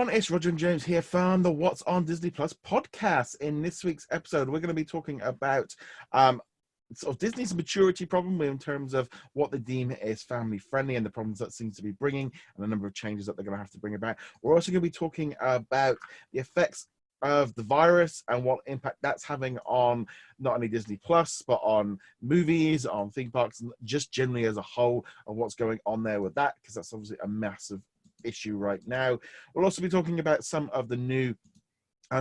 everyone, it's Roger and James here from the What's on Disney Plus podcast. In this week's episode, we're going to be talking about sort of Disney's maturity problem in terms of what they deem is family friendly and the problems that seems to be bringing and the number of changes that they're going to have to bring about. We're also going to be talking about the effects of the virus and what impact that's having on not only Disney Plus, but on movies, on theme parks, and just generally as a whole, and what's going on there with that, because that's obviously a massive issue right now. We'll also be talking about some of the new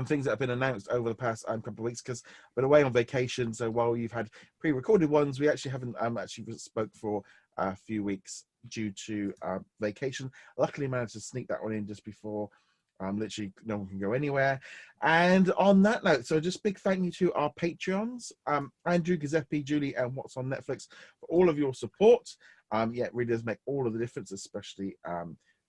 things that have been announced over the past couple of weeks, because I've been away on vacation. So while you've had pre-recorded ones, we actually haven't actually spoke for a few weeks due to vacation. Luckily managed to sneak that one in just before literally no one can go anywhere. And on that note, so just big thank you to our Patreons, Andrew, Giuseppe, Julie, and What's on Netflix, for all of your support. Yeah, it really does make all of the difference, especially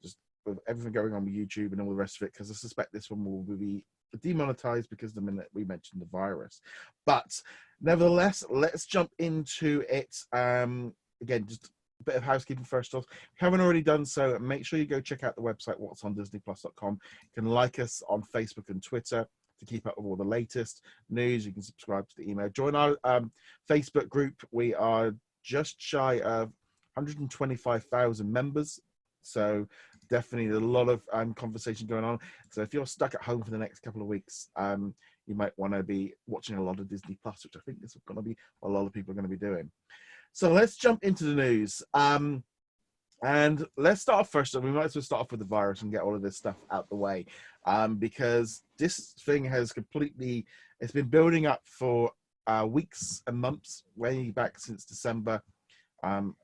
just with everything going on with YouTube and all the rest of it, because I suspect this one will be demonetized because the minute we mentioned the virus. But nevertheless, let's jump into it. Again, just a bit of housekeeping first off. If you haven't already done so, make sure you go check out the website whatsondisneyplus.com. You can like us on Facebook and Twitter to keep up with all the latest news. You can subscribe to the email. Join our Facebook group. We are just shy of 125,000 members. So definitely a lot of conversation going on. So if you're stuck at home for the next couple of weeks, you might want to be watching a lot of Disney Plus, which I think is going to be what a lot of people are going to be doing. So let's jump into the news. And let's start off first. We might as well start off with the virus and get all of this stuff out the way, because this thing has it's been building up for weeks and months, way back since December. And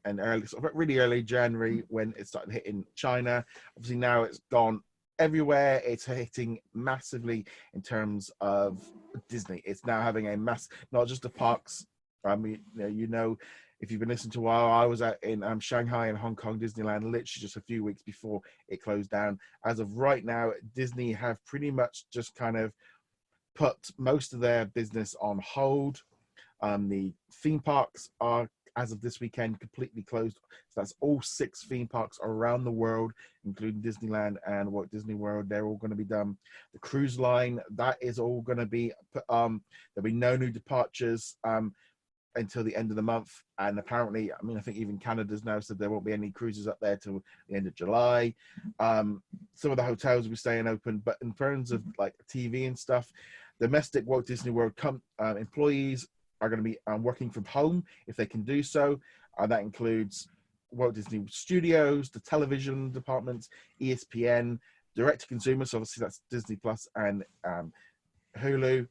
really early January when it started hitting China. Obviously now it's gone everywhere. It's hitting massively in terms of Disney. It's now having a not just the parks. I mean, if you've been listening to a while, I was out in Shanghai and Hong Kong Disneyland literally just a few weeks before it closed down. As of right now, Disney have pretty much just kind of put most of their business on hold. The theme parks are, as of this weekend, completely closed. So that's all 6 theme parks around the world, including Disneyland and Walt Disney World. They're all going to be done. The cruise line, that is all going to be there'll be no new departures until the end of the month. And apparently, I think even Canada's now said there won't be any cruises up there till the end of July. Some of the hotels will be staying open, but in terms of like TV and stuff, domestic Walt Disney World employees are going to be working from home if they can do so. That includes Walt Disney Studios, the television departments, ESPN, direct-to-consumer, so obviously that's Disney Plus and Hulu.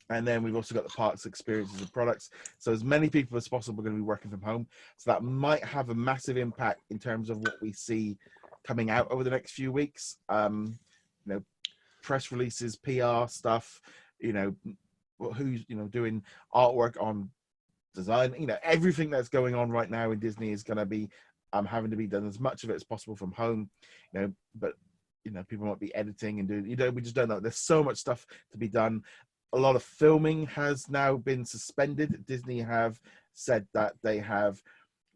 And then we've also got the parks, experiences, and products. So as many people as possible are going to be working from home. So that might have a massive impact in terms of what we see coming out over the next few weeks. Press releases, PR stuff, who's doing artwork on design, everything that's going on right now in Disney is going to be having to be done, as much of it as possible from home, but people might be editing and doing, we just don't know. There's so much stuff to be done. A lot of filming has now been suspended. Disney have said that they have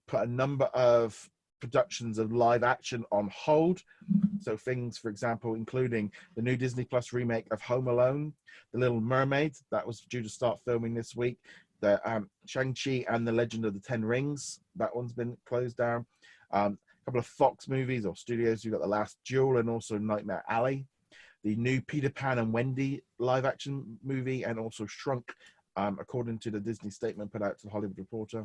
put a number of productions of live action on hold. So things, for example, including the new Disney Plus remake of Home Alone, The Little Mermaid, that was due to start filming this week. The Shang-Chi and the Legend of the Ten Rings, that one's been closed down. A couple of Fox movies or studios, you've got The Last Duel and also Nightmare Alley. The new Peter Pan and Wendy live action movie, and also Shrunk, according to the Disney statement put out to the Hollywood Reporter.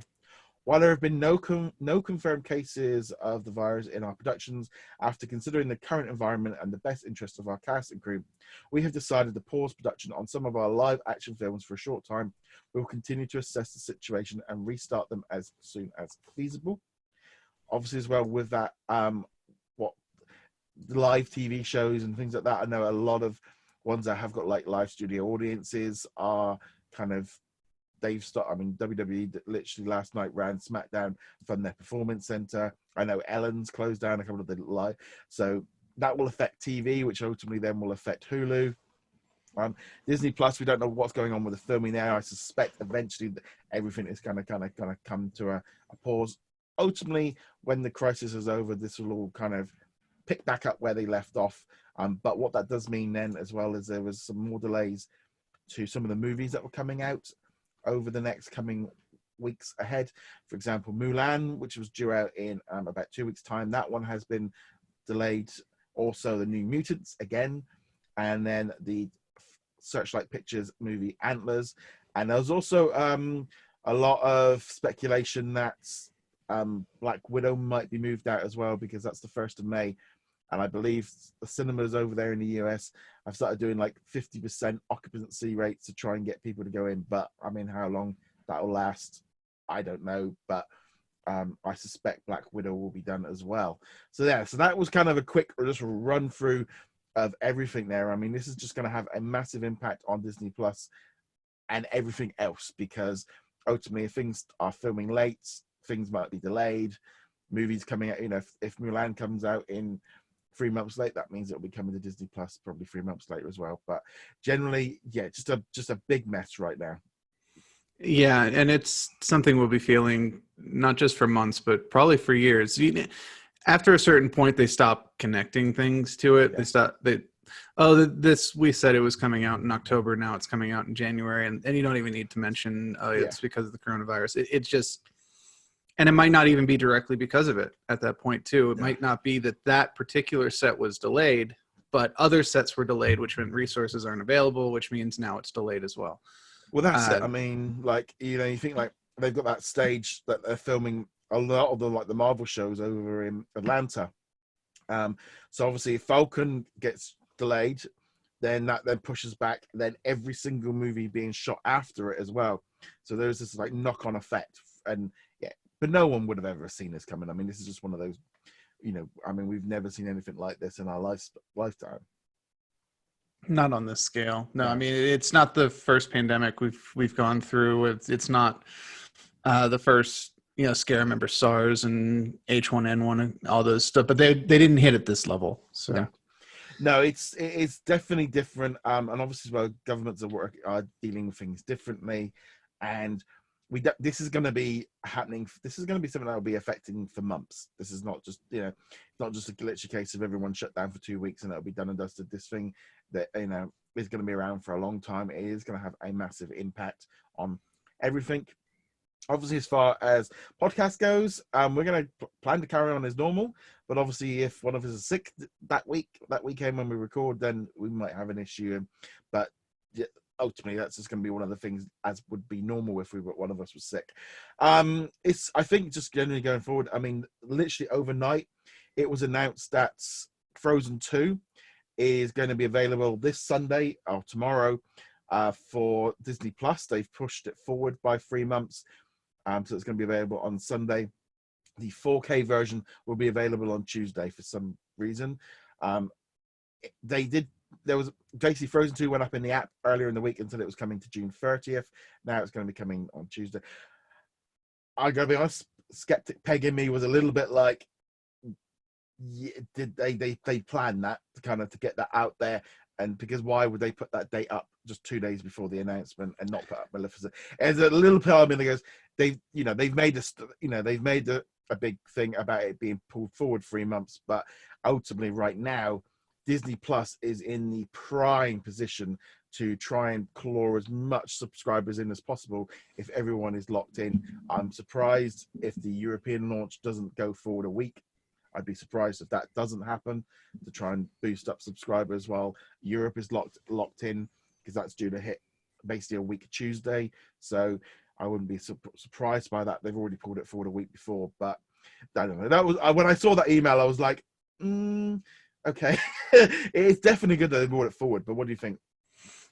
While there have been no confirmed cases of the virus in our productions, after considering the current environment and the best interests of our cast and crew, we have decided to pause production on some of our live action films for a short time. We will continue to assess the situation and restart them as soon as feasible. Obviously, as well with that, the live TV shows and things like that, I know a lot of ones that have got like live studio audiences are kind of, WWE literally last night ran SmackDown from their performance center. I know Ellen's closed down a couple of the live, so that will affect TV, which ultimately then will affect Hulu. Disney Plus, we don't know what's going on with the filming there. I suspect eventually everything is going to come to a pause. Ultimately, when the crisis is over, this will all kind of pick back up where they left off. But what that does mean then as well is there was some more delays to some of the movies that were coming out over the next coming weeks ahead. For example, Mulan, which was due out in about 2 weeks' time, that one has been delayed. Also, the new Mutants again, and then the Searchlight Pictures movie Antlers. And there was also a lot of speculation that Black Widow might be moved out as well, because that's the 1st of May. And I believe the cinemas over there in the US have started doing like 50% occupancy rates to try and get people to go in. But I mean, how long that will last, I don't know. But I suspect Black Widow will be done as well. So yeah, so that was kind of a quick just run through of everything there. I mean, this is just going to have a massive impact on Disney Plus and everything else, because ultimately, if things are filming late, things might be delayed. Movies coming out, if Mulan comes out in 3 months late, that means it'll be coming to Disney Plus probably 3 months later as well. But generally, yeah, just a big mess right now. Yeah, and it's something we'll be feeling not just for months, but probably for years. After a certain point, they stop connecting things to it. Yeah. This, we said it was coming out in October. Now it's coming out in January, and you don't even need to mention it's because of the coronavirus. It's just, and it might not even be directly because of it at that point too. It might not be that particular set was delayed, but other sets were delayed, which meant resources aren't available, which means now it's delayed as well. Well, that's it. I mean, like, you think like they've got that stage that they're filming a lot of the Marvel shows over in Atlanta. So obviously, if Falcon gets delayed, then that then pushes back then every single movie being shot after it as well. So there's this like knock-on effect, and but no one would have ever seen this coming. I mean, this is just one of those, I mean, we've never seen anything like this in our lifetime. Not on this scale. No, I mean, it's not the first pandemic we've gone through. It's not the first, scare. I remember SARS and H1N1 and all those stuff, but they didn't hit at this level. So no, it's definitely different. And obviously, as well, governments are dealing with things differently, and this is going to be happening. This is going to be something that will be affecting for months. This is not just not just a glitchy case of everyone shut down for 2 weeks and it'll be done and dusted. This thing that is going to be around for a long time. It is going to have a massive impact on everything. Obviously, as far as podcast goes, we're going to plan to carry on as normal. But obviously, if one of us is sick that weekend when we record, then we might have an issue. But ultimately, that's just going to be one of the things as would be normal if one of us was sick. I think just generally going forward, I mean, literally overnight, it was announced that Frozen 2 is going to be available this Sunday or tomorrow for Disney Plus. They've pushed it forward by 3 months. So it's going to be available on Sunday. The 4K version will be available on Tuesday for some reason. There was basically Frozen 2 went up in the app earlier in the week until it was coming to June 30th. Now it's going to be coming on Tuesday. I gotta be honest, skeptic Peg in me was a little bit like, did they plan that to get that out there? And because why would they put that date up just 2 days before the announcement and not put up Maleficent? There's a little part of me that goes, they've made a big thing about it being pulled forward 3 months, but ultimately right now Disney Plus is in the prime position to try and claw as much subscribers in as possible if everyone is locked in. I'm surprised if the European launch doesn't go forward a week. I'd be surprised if that doesn't happen, to try and boost up subscribers while Europe is locked in, because that's due to hit basically a week Tuesday. So I wouldn't be surprised by that. They've already pulled it forward a week before, but I don't know. That was when I saw that email, I was like, okay. It's definitely good that they brought it forward, but what do you think?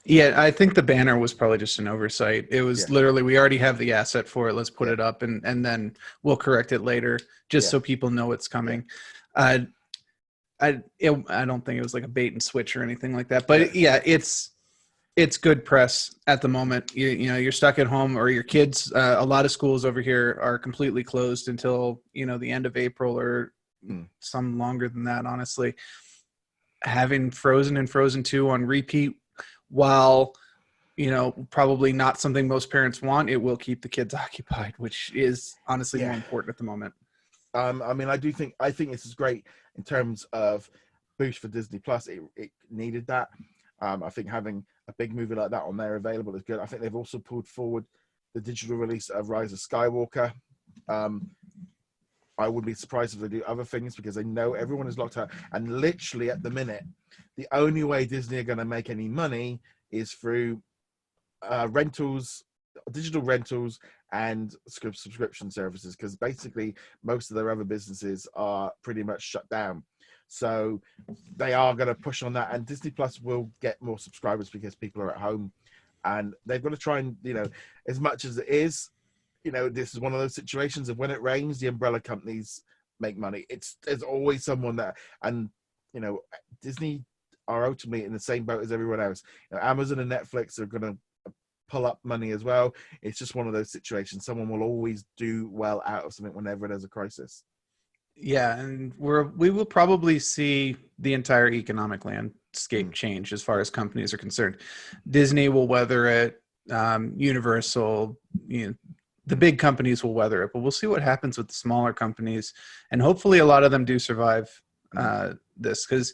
Yeah, I think the banner was probably just an oversight. It was literally, we already have the asset for it. Let's put it up and then we'll correct it later, just so people know it's coming. I don't think it was like a bait and switch or anything like that. But it's good press at the moment. You're stuck at home, or your kids. A lot of schools over here are completely closed until the end of April, or some longer than that. Honestly, having Frozen and Frozen 2 on repeat, while probably not something most parents want, it will keep the kids occupied, which is honestly more important at the moment. I mean, I think this is great in terms of boost for Disney Plus. It needed that. I think having a big movie like that on there available is good. I think they've also pulled forward the digital release of Rise of Skywalker. I wouldn't be surprised if they do other things because they know everyone is locked out. And literally at the minute, the only way Disney are going to make any money is through rentals, digital rentals, and subscription services, because basically most of their other businesses are pretty much shut down. So they are going to push on that, and Disney Plus will get more subscribers because people are at home, and they've got to try and, as much as it is, this is one of those situations of when it rains, the umbrella companies make money. There's always someone that, and Disney are ultimately in the same boat as everyone else. Amazon and Netflix are going to pull up money as well. It's just one of those situations. Someone will always do well out of something whenever there's a crisis. Yeah, and we will probably see the entire economic landscape change as far as companies are concerned. Disney will weather it. Universal, the big companies will weather it, but we'll see what happens with the smaller companies, and hopefully a lot of them do survive this, because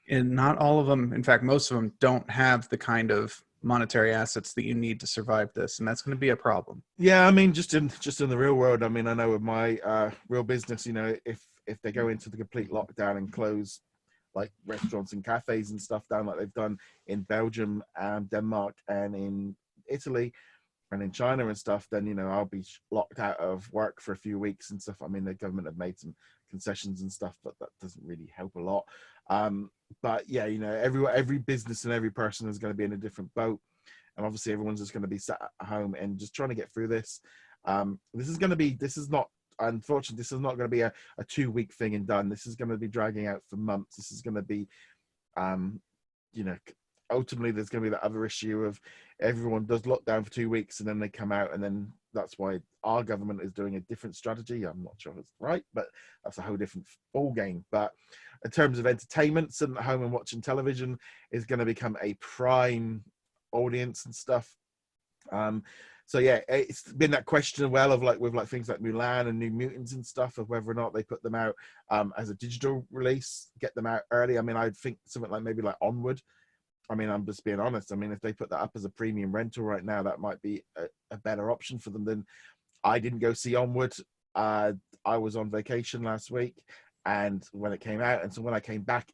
not all of them, in fact, most of them don't have the kind of monetary assets that you need to survive this, and that's going to be a problem. Yeah, I mean, just in the real world, I mean, I know with my real business, if they go into the complete lockdown and close like restaurants and cafes and stuff down like they've done in Belgium and Denmark and in Italy and in China and stuff, then I'll be locked out of work for a few weeks and stuff. I mean, the government have made some concessions and stuff, but that doesn't really help a lot. But yeah, every business and every person is going to be in a different boat, and obviously everyone's just going to be sat at home and just trying to get through this. This is not unfortunately, this is not going to be a 2-week thing and done. This is going to be dragging out for months. This is going to be ultimately there's going to be that other issue of everyone does lockdown for 2 weeks and then they come out, and then that's why our government is doing a different strategy. I'm not sure it's right, but that's a whole different ball game. But in terms of entertainment, sitting at home and watching television is going to become a prime audience and stuff. So yeah, it's been that question with things like Mulan and New Mutants and stuff, of whether or not they put them out as a digital release, get them out early. I mean, I'd think something like maybe like Onward. I mean, I'm just being honest. I mean, if they put that up as a premium rental right now, that might be a better option for them. Than I didn't go see Onward. I was on vacation last week, and when it came out, and so when I came back,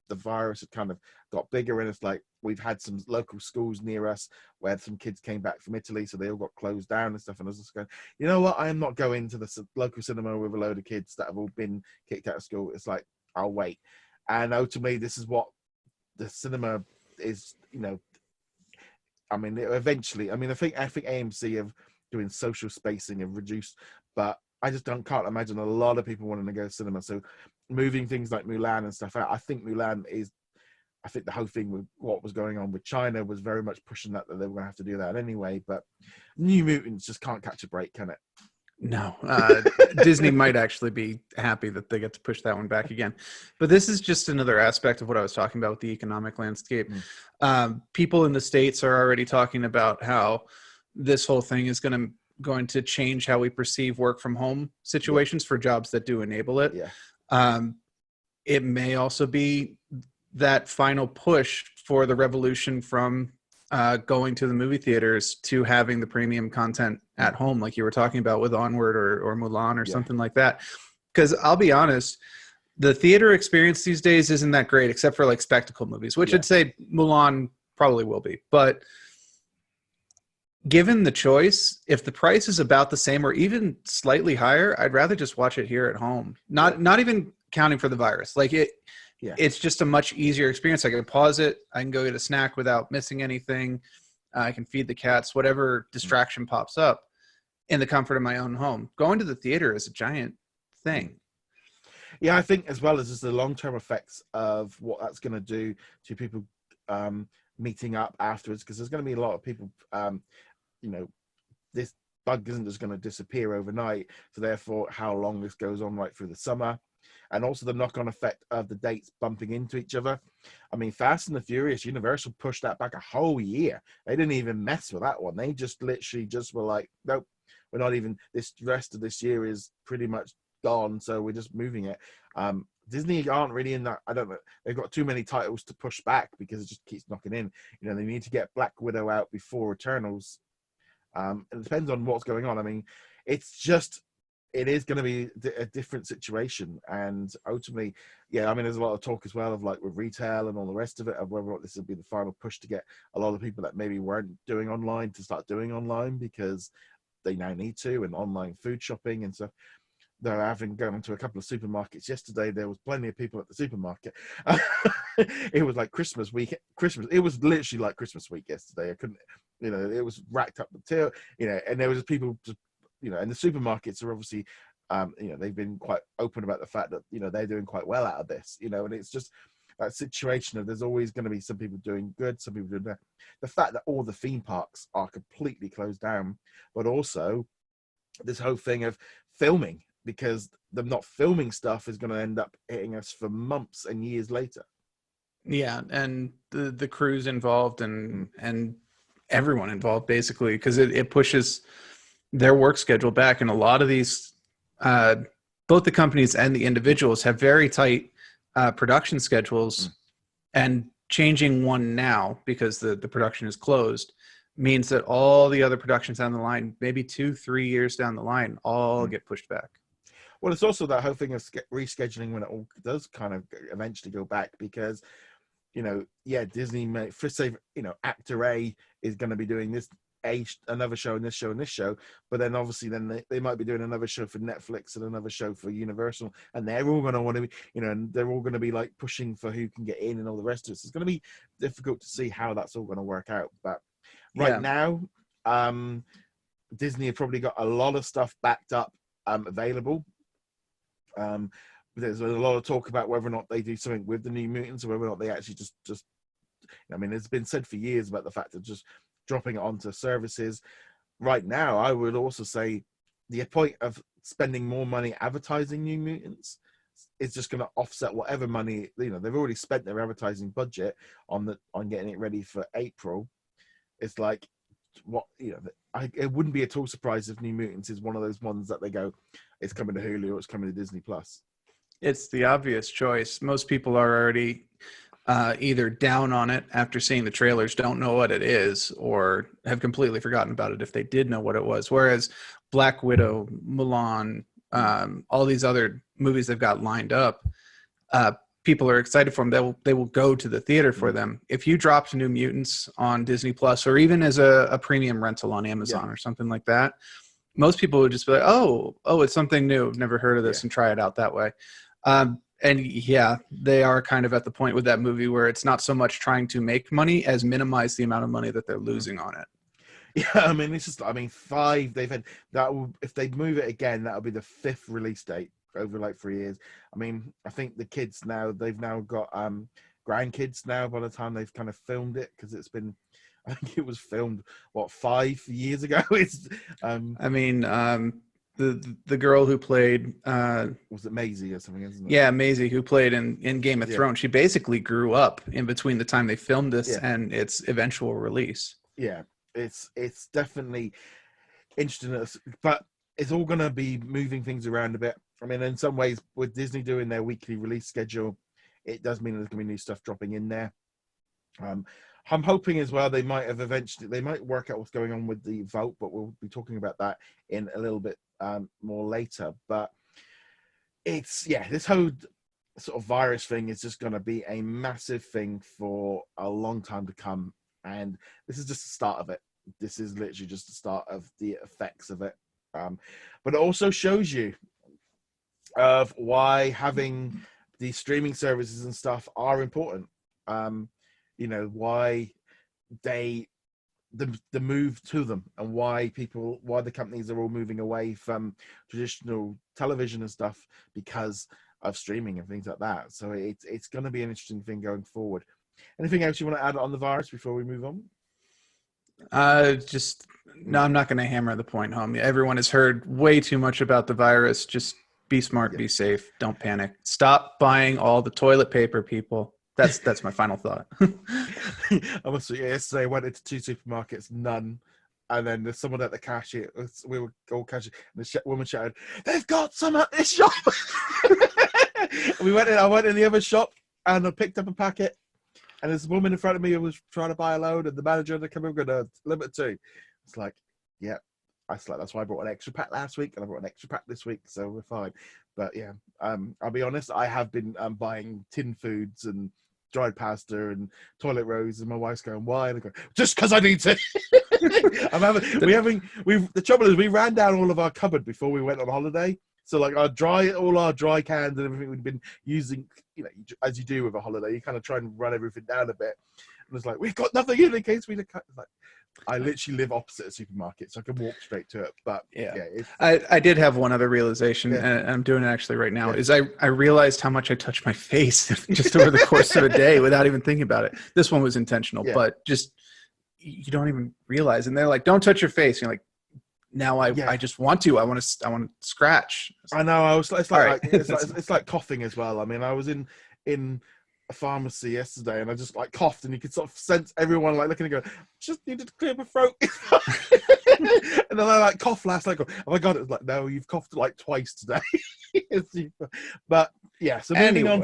the virus had kind of got bigger, and it's like we've had some local schools near us where some kids came back from Italy, so they all got closed down and stuff. And I was just going, you know what? I am not going to the local cinema with a load of kids that have all been kicked out of school. It's like, I'll wait. And ultimately, this is what the cinema is. I mean, eventually, I mean, I think AMC have doing social spacing have reduced, but I just can't imagine a lot of people wanting to go to cinema. So moving things like Mulan and stuff out, I think the whole thing with what was going on with China was very much pushing that they were going to have to do that anyway. But New Mutants just can't catch a break, can it? No, Disney might actually be happy that they get to push that one back again. But this is just another aspect of what I was talking about with the economic landscape. People in the States are already talking about how this whole thing is going to change how we perceive work from home situations for jobs that do enable it. Yeah. It may also be that final push for the revolution from going to the movie theaters to having the premium content at home, like you were talking about with Onward or Mulan or something like that. Because I'll be honest, the theater experience these days isn't that great, except for like spectacle movies, which I'd say Mulan probably will be. But given the choice, if the price is about the same or even slightly higher, I'd rather just watch it here at home. Not even counting for the virus. Like it's just a much easier experience. I can pause it. I can go get a snack without missing anything. I can feed the cats, whatever distraction pops up in the comfort of my own home. Going to the theater is a giant thing. Yeah, I think as well as just the long-term effects of what that's going to do to people meeting up afterwards, because there's going to be a lot of people, this bug isn't just going to disappear overnight. So therefore, how long this goes on right through the summer. And also the knock-on effect of the dates bumping into each other. I mean, Fast and the Furious, Universal pushed that back a whole year. They didn't even mess with that one. They just literally just were like, nope, we're not even, this rest of this year is pretty much gone, so we're just moving it. Disney aren't really in that. I don't know. They've got too many titles to push back because it just keeps knocking in. They need to get Black Widow out before Eternals. It depends on what's going on. I mean, it is going to be a different situation, and ultimately, yeah. I mean, there's a lot of talk as well of like with retail and all the rest of it, of whether this will be the final push to get a lot of people that maybe weren't doing online to start doing online because they now need to, and online food shopping and stuff. Though having gone to a couple of supermarkets yesterday, there was plenty of people at the supermarket. It was like Christmas week. It was literally like Christmas week yesterday. I couldn't, it was racked up until, and there was just people, just, and the supermarkets are obviously, they've been quite open about the fact that, they're doing quite well out of this, and it's just that situation of there's always going to be some people doing good, some people doing bad. The fact that all the theme parks are completely closed down, but also this whole thing of filming, because them not filming stuff is going to end up hitting us for months and years later. Yeah, and the crews involved and everyone involved, basically, because it pushes their work schedule back. And a lot of these, both the companies and the individuals have very tight production schedules, and changing one now because the production is closed means that all the other productions down the line, maybe 2-3 years down the line, all get pushed back. Well, it's also that whole thing of rescheduling when it all does kind of eventually go back, because, Disney may, for say, actor A is going to be doing this, another show and this show and this show, but then obviously then they might be doing another show for Netflix and another show for Universal, and they're all going to want to be, and they're all going to be like pushing for who can get in and all the rest of it. So it's going to be difficult to see how that's all going to work out. But right now, Disney have probably got a lot of stuff backed up, available. There's a lot of talk about whether or not they do something with the New Mutants, or whether or not they actually just I mean, it's been said for years about the fact of just dropping it onto services. Right now, I would also say the point of spending more money advertising New Mutants is just going to offset whatever money, they've already spent their advertising budget on getting it ready for April. It's like, it wouldn't be at all surprised if New Mutants is one of those ones that they go, it's coming to Hulu or it's coming to Disney Plus. It's the obvious choice. Most people are already either down on it after seeing the trailers, don't know what it is, or have completely forgotten about it if they did know what it was. Whereas Black Widow, Mulan, all these other movies they've got lined up, people are excited for them. They will go to the theater for them. If you dropped New Mutants on Disney Plus, or even as a premium rental on Amazon or something like that, most people would just be like, oh, it's something new, never heard of this, and try it out that way. And yeah, they are kind of at the point with that movie where it's not so much trying to make money as minimize the amount of money that they're losing on it. Yeah, I mean, it's just, 5, they've had, that will, if they move it again, that'll be the 5th release date over like 3 years. I mean, I think the kids now, they've now got grandkids now by the time they've kind of filmed it, because it's been, I think it was filmed, 5 years ago? It's the girl who played was it Maisie or something, isn't it? Yeah, Maisie, who played in Game of Thrones. She basically grew up in between the time they filmed this and its eventual release. Yeah, it's definitely interesting, but it's all going to be moving things around a bit. I mean, in some ways, with Disney doing their weekly release schedule, it does mean there's going to be new stuff dropping in there. I'm hoping as well they might work out what's going on with the vote, but we'll be talking about that in a little bit more later. But it's, this whole sort of virus thing is just going to be a massive thing for a long time to come, and this is just the start of it. This is literally just the start of the effects of it. But it also shows you of why having these streaming services and stuff are important. Why the move to them, and why the companies are all moving away from traditional television and stuff because of streaming and things like that. So it's going to be an interesting thing going forward. Anything else you want to add on the virus before we move on? No, I'm not going to hammer the point home. Everyone has heard way too much about the virus. Just be smart, be safe, don't panic. Stop buying all the toilet paper, people. That's my final thought. I must say, yesterday I went into 2 supermarkets, none. And then there's someone at the cashier. We were all cashier, and the woman shouted, "They've got some at this shop!" I went in the other shop and I picked up a packet. And this woman in front of me who was trying to buy a load, and the manager had to come in with a limit 2. It's like, yeah. That's why I brought an extra pack last week, and I brought an extra pack this week, so we're fine. But yeah, I'll be honest, I have been buying tin foods and dried pasta and toilet rolls, and my wife's going, "Why?" And I go, "Just because I need to." The trouble is, we ran down all of our cupboard before we went on holiday. So like all our dry cans and everything we'd been using, as you do with a holiday, you kind of try and run everything down a bit. And it's like, we've got nothing in case we like. I literally live opposite a supermarket, so I can walk straight to it. But yeah, I did have one other realization, and I'm doing it actually right now. Is I realized how much I touched my face just over the course of a day without even thinking about it. This one was intentional, but just you don't even realize. And they're like, "Don't touch your face." And you're like, now I just want to. I want to scratch. I know. It's like coughing as well. I mean, I was in a pharmacy yesterday, and I just like coughed, and you could sort of sense everyone like looking and go, "Just needed to clear my throat." And then I like coughed last night. Oh my god! It was like, no, you've coughed like twice today. But yeah. So moving on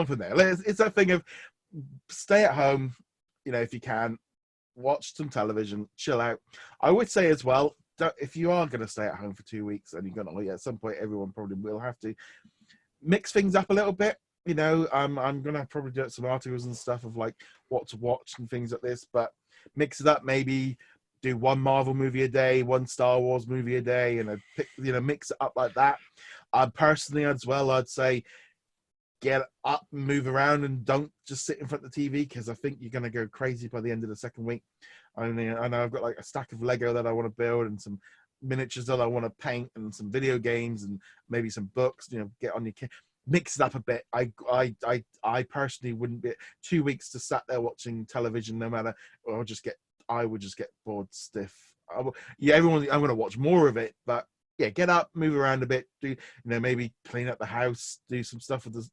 from there, it's that thing of stay at home. If you can, watch some television, chill out. I would say as well, if you are going to stay at home for 2 weeks, and you're going to, at some point, everyone probably will have to mix things up a little bit. I'm going to probably do some articles and stuff of like what to watch and things like this, but mix it up. Maybe do one Marvel movie a day, one Star Wars movie a day, and mix it up like that. Personally, as well, I'd say get up, move around, and don't just sit in front of the TV, because I think you're going to go crazy by the end of the second week. I know I've got like a stack of Lego that I want to build, and some miniatures that I want to paint, and some video games, and maybe some books. Get on your mix it up a bit. I personally wouldn't be 2 weeks to sat there watching television, no matter. I would just get bored stiff. I'm going to watch more of it, but yeah, get up, move around a bit, do maybe clean up the house, do some stuff with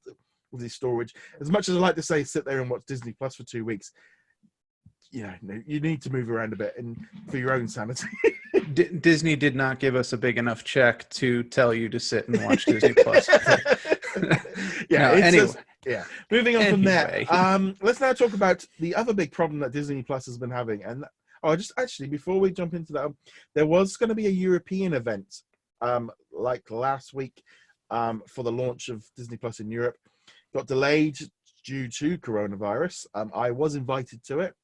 the storage. As much as I like to say, sit there and watch Disney Plus for 2 weeks. You need to move around a bit, and for your own sanity. Disney did not give us a big enough check to tell you to sit and watch Disney Plus. Moving on from there. Let's now talk about the other big problem that Disney Plus has been having. And before we jump into that, there was going to be a European event, like last week, for the launch of Disney Plus in Europe. Got delayed due to coronavirus. I was invited to it.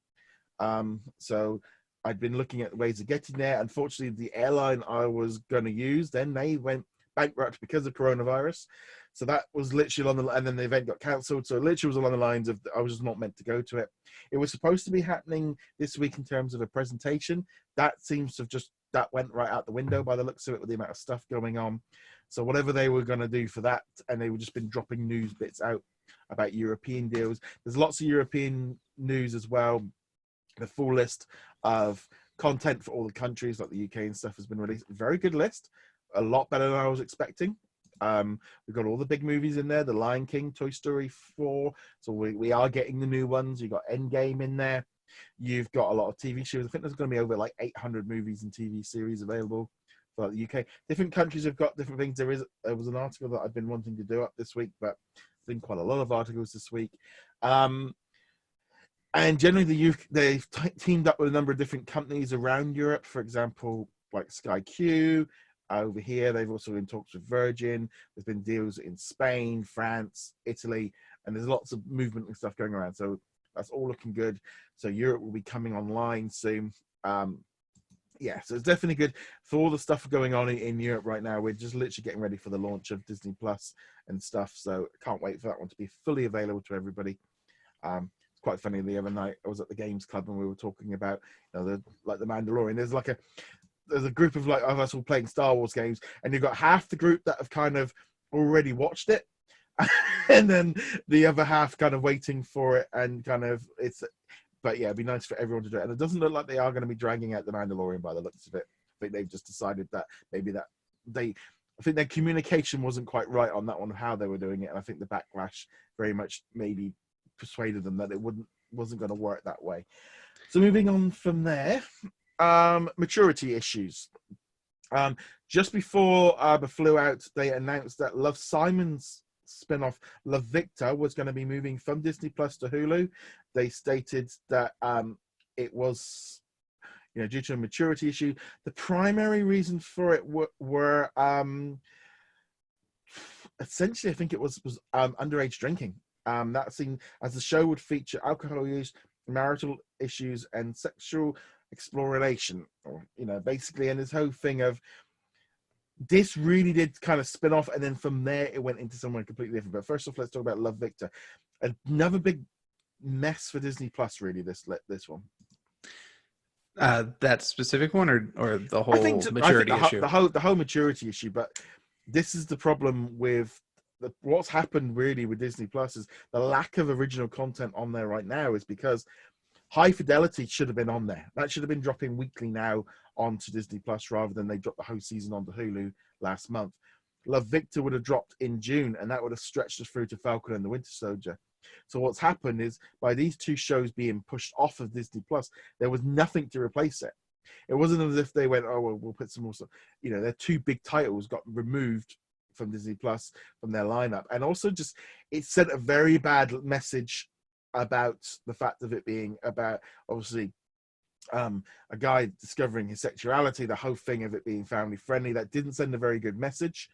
So I'd been looking at ways of getting there. Unfortunately, the airline I was going to use, then they went bankrupt because of coronavirus. So that was literally and then the event got cancelled. So it literally was along the lines of, I was just not meant to go to it. It was supposed to be happening this week in terms of a presentation. That seems to have that went right out the window by the looks of it, with the amount of stuff going on. So whatever they were going to do for that, and they were just been dropping news bits out about European deals. There's lots of European news as well. The full list of content for all the countries, like the UK and stuff, has been released. Very good list, a lot better than I was expecting. We've got all the big movies in there: The Lion King, Toy Story 4. So we are getting the new ones. You've got Endgame in there. You've got a lot of TV shows. I think there's going to be over like 800 movies and TV series available for the UK. Different countries have got different things. There was an article that I've been wanting to do up this week, but there's been quite a lot of articles this week. And generally, they've teamed up with a number of different companies around Europe. For example, like Sky Q. Over here, they've also been in talks with Virgin. There's been deals in Spain, France, Italy, and there's lots of movement and stuff going around. So that's all looking good. So Europe will be coming online soon. So it's definitely good for all the stuff going on in Europe right now. We're just literally getting ready for the launch of Disney Plus and stuff. So I can't wait for that one to be fully available to everybody. It's quite funny. The other night I was at the Games Club and we were talking about the Mandalorian. There's a group of us all playing Star Wars games, and you've got half the group that have kind of already watched it, and then the other half kind of waiting for it, and kind of but yeah, it'd be nice for everyone to do it. And it doesn't look like they are going to be dragging out the Mandalorian by the looks of it. I think they've just decided that maybe I think their communication wasn't quite right on that one, how they were doing it, and I think the backlash very much maybe persuaded them that it wasn't going to work that way. So moving on from there. Maturity issues. Just before I flew out, they announced that Love, Simon's spin-off Love Victor was going to be moving from Disney Plus to Hulu. They stated that it was, due to a maturity issue. The primary reason for it were essentially, I think it was underage drinking. That seemed, as the show would feature alcohol use, marital issues, and sexual exploration, or basically, and this whole thing of this really did kind of spin off, and then from there it went into somewhere completely different. But first off, let's talk about Love Victor. Another big mess for Disney Plus, really. This one. That specific one, or the whole maturity issue? The whole maturity issue. But this is the problem with what's happened really with Disney Plus is the lack of original content on there right now is because High Fidelity should have been on there. That should have been dropping weekly now onto Disney Plus rather than they dropped the whole season onto Hulu last month. Love Victor would have dropped in June, and that would have stretched us through to Falcon and the Winter Soldier. So what's happened is by these two shows being pushed off of Disney Plus, there was nothing to replace it. It wasn't as if they went, oh, well, we'll put some more stuff. Their two big titles got removed from Disney Plus from their lineup. And also just, it sent a very bad message about the fact of it being about, obviously, a guy discovering his sexuality, the whole thing of it being family friendly. That didn't send a very good message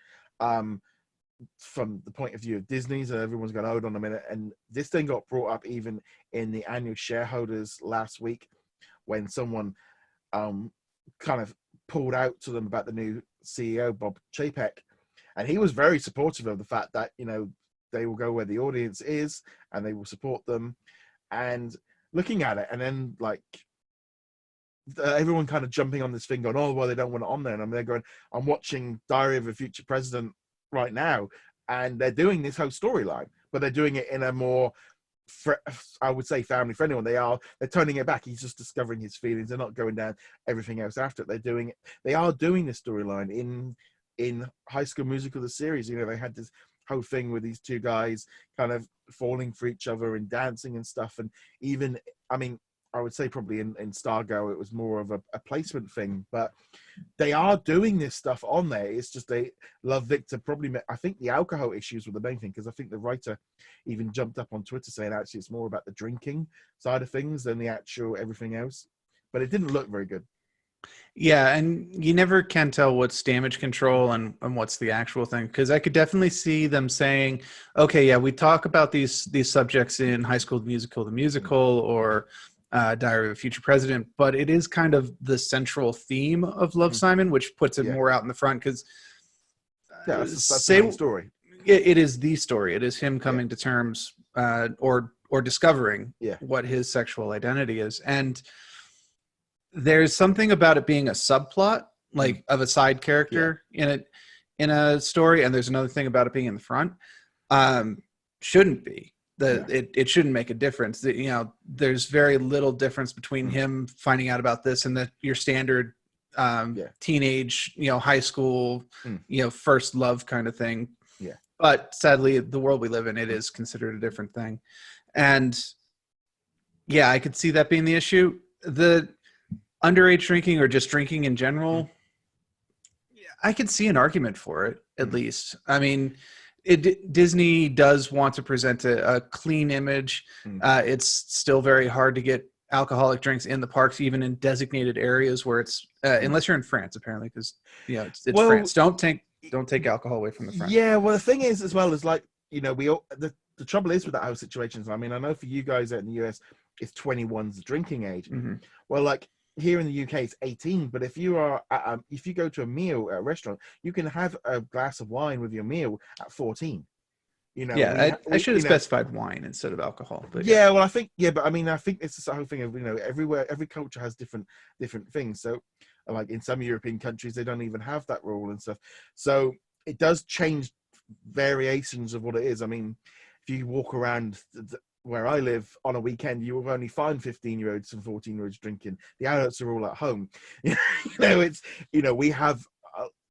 from the point of view of Disney's, and everyone's going, hold on a minute. And this thing got brought up even in the annual shareholders last week when someone kind of pulled out to them about the new CEO, Bob Chapek. And he was very supportive of the fact that, they will go where the audience is and they will support them. And looking at it, and then everyone kind of jumping on this thing going, oh, well, they don't want it on there. And I'm there going, I'm watching Diary of a Future President right now, and they're doing this whole storyline, but they're doing it in a more, I would say, family friendly one. They're turning it back. He's just discovering his feelings. They're not going down everything else after it. They are doing this storyline in High School Musical, the series. They had this whole thing with these two guys kind of falling for each other and dancing and stuff. And even, I would say probably in Stargirl, it was more of a placement thing, but they are doing this stuff on there. It's just they Love Victor I think the alcohol issues were the main thing, because I think the writer even jumped up on Twitter saying actually it's more about the drinking side of things than the actual everything else. But it didn't look very good. Yeah, and you never can tell what's damage control and what's the actual thing, because I could definitely see them saying, okay, yeah, we talk about these subjects in High School Musical, the musical, or Diary of a Future President, but it is kind of the central theme of Love, Simon, which puts it more out in the front, because that's the main story. It is the story. It is him coming to terms or discovering what his sexual identity is. And there's something about it being a subplot, of a side character in a story, and there's another thing about it being in the front. Shouldn't be. It shouldn't make a difference. There's very little difference between him finding out about this and your standard teenage, high school, first love kind of thing. Yeah. But sadly, the world we live in, it is considered a different thing. And yeah, I could see that being the issue. The underage drinking, or just drinking in general, I could see an argument for it, at least. Disney does want to present a clean image. It's still very hard to get alcoholic drinks in the parks, even in designated areas where it's unless you're in France, apparently, because it's France. Don't take alcohol away from the front. Yeah, well, the thing is, as well, is the trouble is with that whole situation. I know for you guys out in the US, it's 21's the drinking age. Well, here in the UK, it's 18. But if you are, if you go to a meal at a restaurant, you can have a glass of wine with your meal at 14. I should have specified wine instead of alcohol. But well, I think but I think it's the whole thing of every culture has different things. So, in some European countries, they don't even have that rule and stuff. So it does change variations of what it is. If you walk around where I live on a weekend, you will only find 15-year-olds and 14-year-olds drinking. The adults are all at home. It's we have.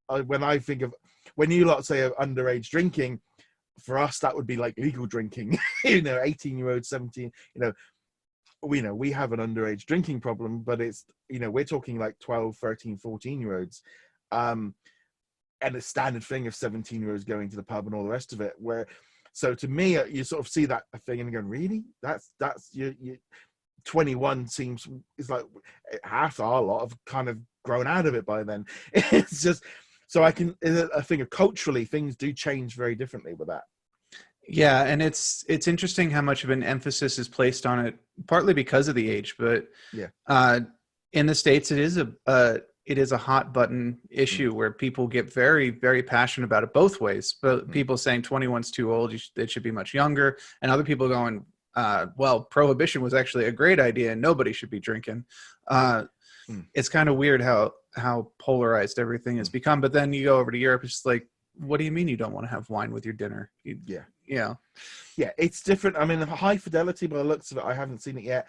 When you lot say of underage drinking, for us that would be like legal drinking. 18-year-olds, 17. We have an underage drinking problem, but it's we're talking like 12, 13, 14-year-olds, and a standard thing of 17-year-olds going to the pub and all the rest of it, where So to me, you sort of see that thing and you go, really? That's you 21 seems, it's like half our lot have kind of grown out of it by then. It's just, so I think culturally things do change very differently with that. Yeah, and it's interesting how much of an emphasis is placed on it, partly because of the age, but Yeah. In the States, it is a hot button issue where people get very, very passionate about it both ways. But people saying 21's too old, it should be much younger, and other people going, well, prohibition was actually a great idea and nobody should be drinking. It's kind of weird how polarized everything has become. But then you go over to Europe, it's just like, what do you mean you don't want to have wine with your dinner? Yeah, it's different. I mean, High Fidelity, by the looks of it, I haven't seen it yet.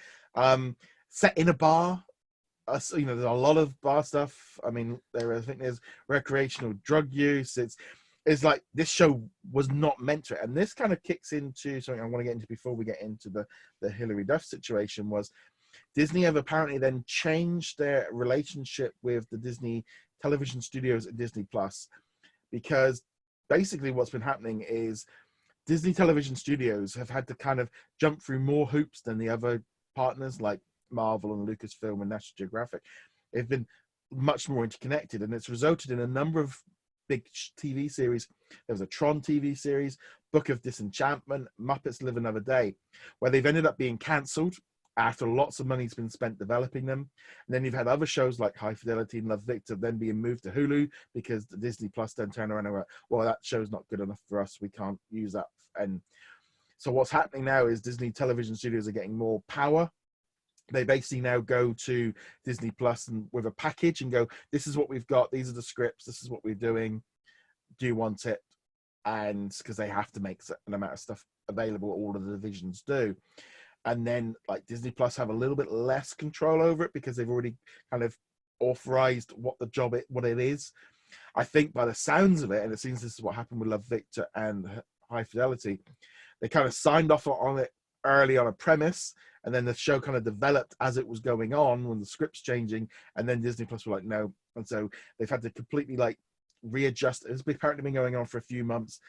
Set in a bar. There's a lot of bar stuff. I mean, I think there's recreational drug use. It's like this show was not meant to it, and this kind of kicks into something I want to get into before we get into the Hilary Duff situation. Was Disney have apparently then changed their relationship with the Disney television studios at Disney Plus, because basically what's been happening is Disney television studios have had to kind of jump through more hoops than the other partners like Marvel and Lucasfilm and National Geographic. They've been much more interconnected, and it's resulted in a number of big TV series. There was a Tron TV series, Book of Disenchantment, Muppets Live Another Day, where they've ended up being cancelled after lots of money's been spent developing them. And then you've had other shows like High Fidelity and Love Victor then being moved to Hulu because the Disney Plus then turned around and went, well, that show's not good enough for us. We can't use that. And so what's happening now is Disney television studios are getting more power. They basically now go to Disney Plus and with a package and go, this is what we've got. These are the scripts. This is what we're doing. Do you want it? And because they have to make an amount of stuff available, all of the divisions do. And then like Disney Plus have a little bit less control over it because they've already kind of authorized what it is. I think by the sounds of it, and it seems this is what happened with Love Victor and High Fidelity, they kind of signed off on it early on a premise, and then the show kind of developed as it was going on when the script's changing, and then Disney Plus were like, no. And so they've had to completely like readjust. It's apparently been going on for a few months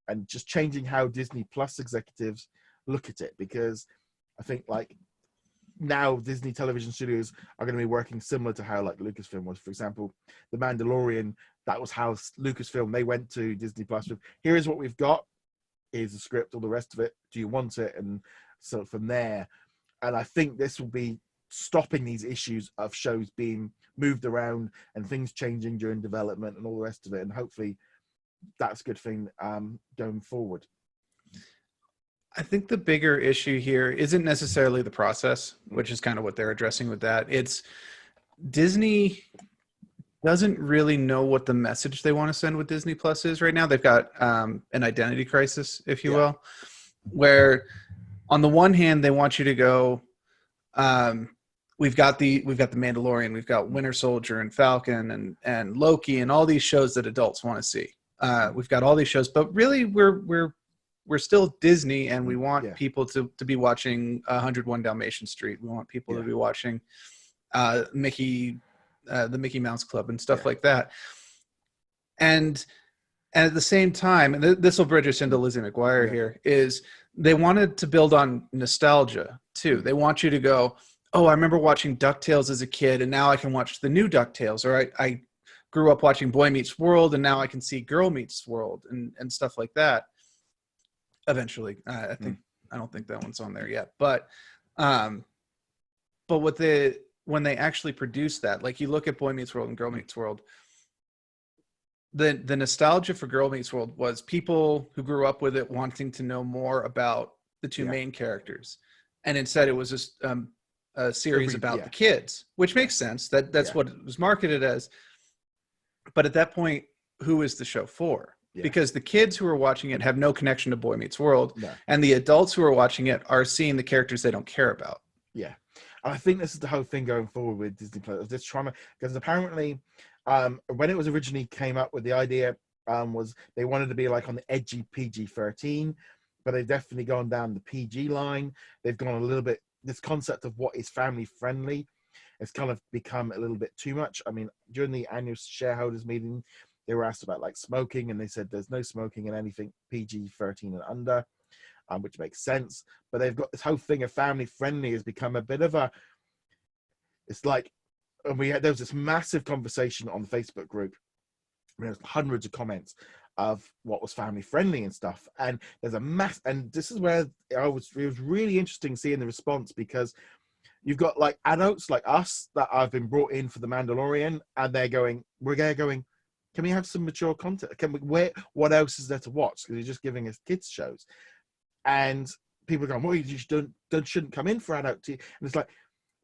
and just changing how Disney Plus executives look at it, because I think like now Disney television studios are going to be working similar to how like Lucasfilm was. For example, The Mandalorian, that was how Lucasfilm, they went to Disney Plus with, here is what we've got, here's the script, all the rest of it, do you want it? And so from there, and I think this will be stopping these issues of shows being moved around and things changing during development and all the rest of it, and hopefully that's a good thing going forward. I think the bigger issue here isn't necessarily the process, which is kind of what they're addressing with that. It's Disney doesn't really know what the message they want to send with Disney Plus is right now. They've got an identity crisis, if you will, where on the one hand they want you to go, we've got the Mandalorian, we've got Winter Soldier and Falcon and Loki and all these shows that adults want to see. We've got all these shows, but really we're still Disney, and we want people to be watching 101 Dalmatian Street. We want people to be watching the Mickey Mouse Club and stuff like that. And at the same time, and this will bridge us into Lizzie McGuire here, is they wanted to build on nostalgia too. They want you to go, oh, I remember watching DuckTales as a kid, and now I can watch the new DuckTales. Or I grew up watching Boy Meets World, and now I can see Girl Meets World and stuff like that. Eventually, I don't think that one's on there yet, but when they actually produce that, like you look at Boy Meets World and Girl Meets World, the nostalgia for Girl Meets World was people who grew up with it wanting to know more about the two main characters, and instead it was just a series about the kids, which makes sense. That's what it was marketed as. But at that point, who is the show for? Because the kids who are watching it have no connection to Boy Meets World, and the adults who are watching it are seeing the characters they don't care about. Yeah, and I think this is the whole thing going forward with Disney Plus. Just trying to, because apparently, when it was originally came up with the idea, was they wanted to be like on the edgy PG-13, but they've definitely gone down the PG line. They've gone a little bit. This concept of what is family friendly has kind of become a little bit too much. I mean, during the annual shareholders meeting, they were asked about like smoking, and they said there's no smoking in anything PG-13 and under, which makes sense. But they've got this whole thing of family friendly has become a bit of a, it's like, and there was this massive conversation on the Facebook group. There's hundreds of comments of what was family friendly and stuff, and there's a and this is where it was really interesting seeing the response, because you've got like adults like us that have been brought in for the Mandalorian, and we're going, can we have some mature content? What else is there to watch? Because you're just giving us kids shows, and people are going, well, you shouldn't come in for adult TV. And it's like,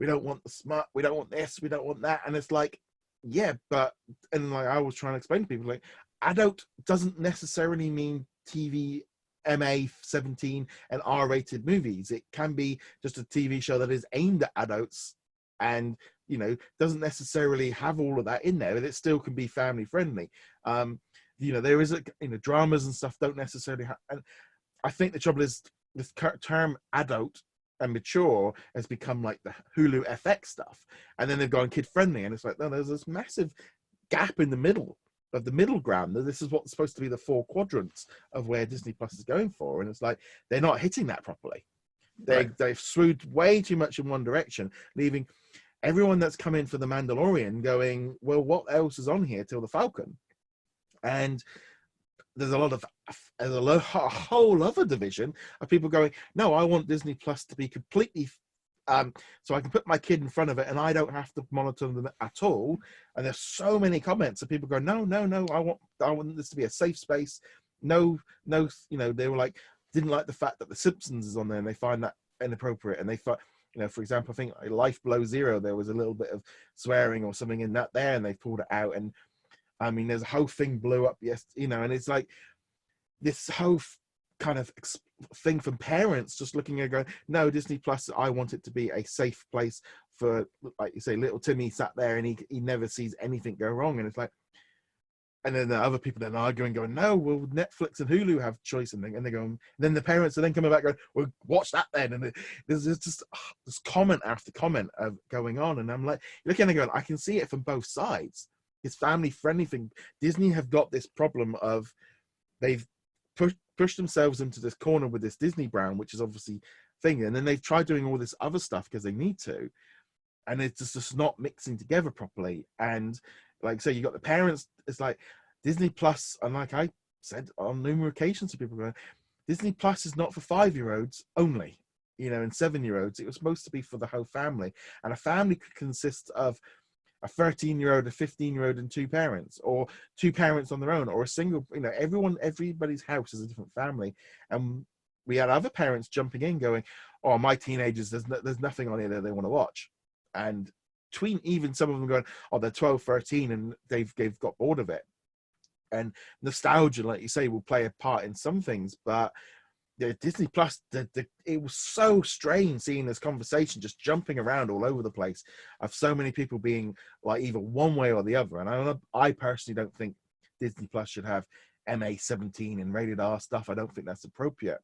we don't want the smart, we don't want this, we don't want that. And it's like, yeah, but, and like I was trying to explain to people, like, adult doesn't necessarily mean TV MA-17 and R-rated movies. It can be just a TV show that is aimed at adults, and doesn't necessarily have all of that in there, but it still can be family friendly. There is dramas and stuff don't necessarily have, and I think the trouble is this term adult and mature has become like the Hulu FX stuff, and then they've gone kid friendly, and it's like, no, there's this massive gap in the middle of the middle ground. This is what's supposed to be the 4 quadrants of where Disney Plus is going for, and it's like they're not hitting that properly. They've swooped way too much in one direction, leaving everyone that's come in for the Mandalorian going, well, what else is on here till the Falcon? And there's a whole other division of people going, no, I want Disney Plus to be completely so I can put my kid in front of it and I don't have to monitor them at all. And there's so many comments of people going, no, I want this to be a safe space. No, they were like, didn't like the fact that The Simpsons is on there, and they find that inappropriate. And they thought, for example, I think Life Below Zero, there was a little bit of swearing or something in that there, and they pulled it out. And I mean, there's a whole thing blew up, and it's like this whole kind of thing from parents just looking at going, no, Disney Plus, I want it to be a safe place for, like you say, little Timmy sat there and he never sees anything go wrong. And it's like, and then the other people then arguing, going, no, well, Netflix and Hulu have choice, and they go, and then the parents are then coming back going, well, watch that then. And there's just this comment after comment of going on, and I'm like, looking and going, I can see it from both sides. It's family friendly thing. Disney have got this problem of they've pushed themselves into this corner with this Disney brand, which is obviously thing, and then they've tried doing all this other stuff because they need to, and it's just not mixing together properly. And like, so you got the parents, it's like Disney Plus, and like I said on numerous occasions to people going, Disney Plus is not for 5-year-olds only, and 7-year-olds. It was supposed to be for the whole family, and a family could consist of a 13-year-old, a 15-year-old, and 2 parents, or 2 parents on their own, or a single, everybody's house is a different family. And we had other parents jumping in going, oh, my teenagers, there's nothing on here that they want to watch. And between even some of them going, oh, they're 12, 13, and they've got bored of it. And nostalgia, like you say, will play a part in some things, but Disney Plus, it was so strange seeing this conversation just jumping around all over the place of so many people being like either one way or the other. And I personally don't think Disney Plus should have MA-17 and rated R stuff. I don't think that's appropriate.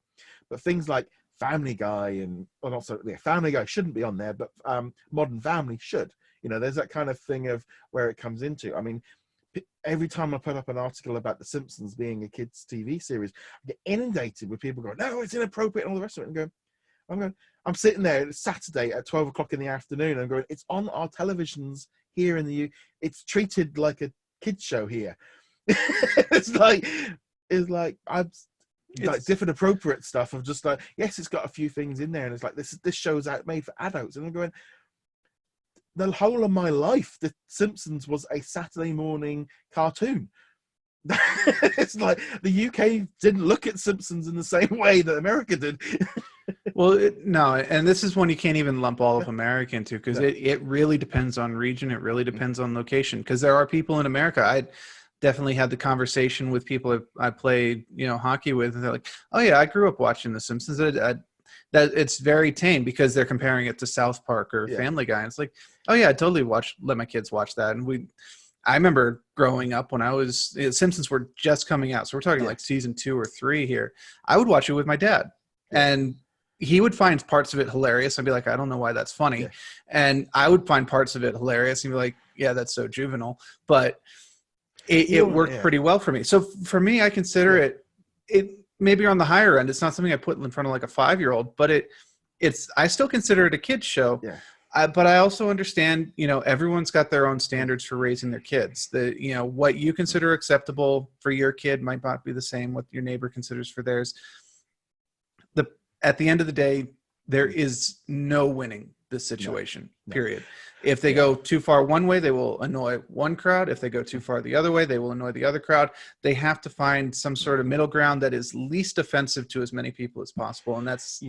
But things like Family Guy and, well, not so, yeah, Family Guy shouldn't be on there, but Modern Family should. There's that kind of thing of where it comes into. I mean, every time I put up an article about The Simpsons being a kids' TV series, I get inundated with people going, no, it's inappropriate, and all the rest of it. And I'm sitting there, it's Saturday at 12 o'clock in the afternoon, and I'm going, it's on our televisions here in the U. It's treated like a kids' show here. it's like different appropriate stuff of just like, yes, it's got a few things in there, and it's like this show's made for adults, and I'm going, the whole of my life, The Simpsons was a Saturday morning cartoon. It's like the UK didn't look at Simpsons in the same way that America did. Well, no, and this is one you can't even lump all of America into, because it really depends on region. It really depends on location, because there are people in America. I definitely had the conversation with people I played, hockey with, and they're like, oh yeah, I grew up watching The Simpsons. That it's very tame because they're comparing it to South Park or Family Guy. And it's like, oh yeah, I totally let my kids watch that. And I remember growing up when Simpsons were just coming out. So we're talking like season 2 or 3 here. I would watch it with my dad, and he would find parts of it hilarious. I'd be like, I don't know why that's funny. And I would find parts of it hilarious and be like, yeah, that's so juvenile. But it worked pretty well for me. So for me, I consider it maybe on the higher end. It's not something I put in front of like a 5-year-old, but I still consider it a kid's show. Yeah. But I also understand, everyone's got their own standards for raising their kids. What you consider acceptable for your kid might not be the same what your neighbor considers for theirs. At the end of the day, there is no winning this situation, period. If they go too far one way, they will annoy one crowd. If they go too far the other way, they will annoy the other crowd. They have to find some sort of middle ground that is least offensive to as many people as possible. And that's,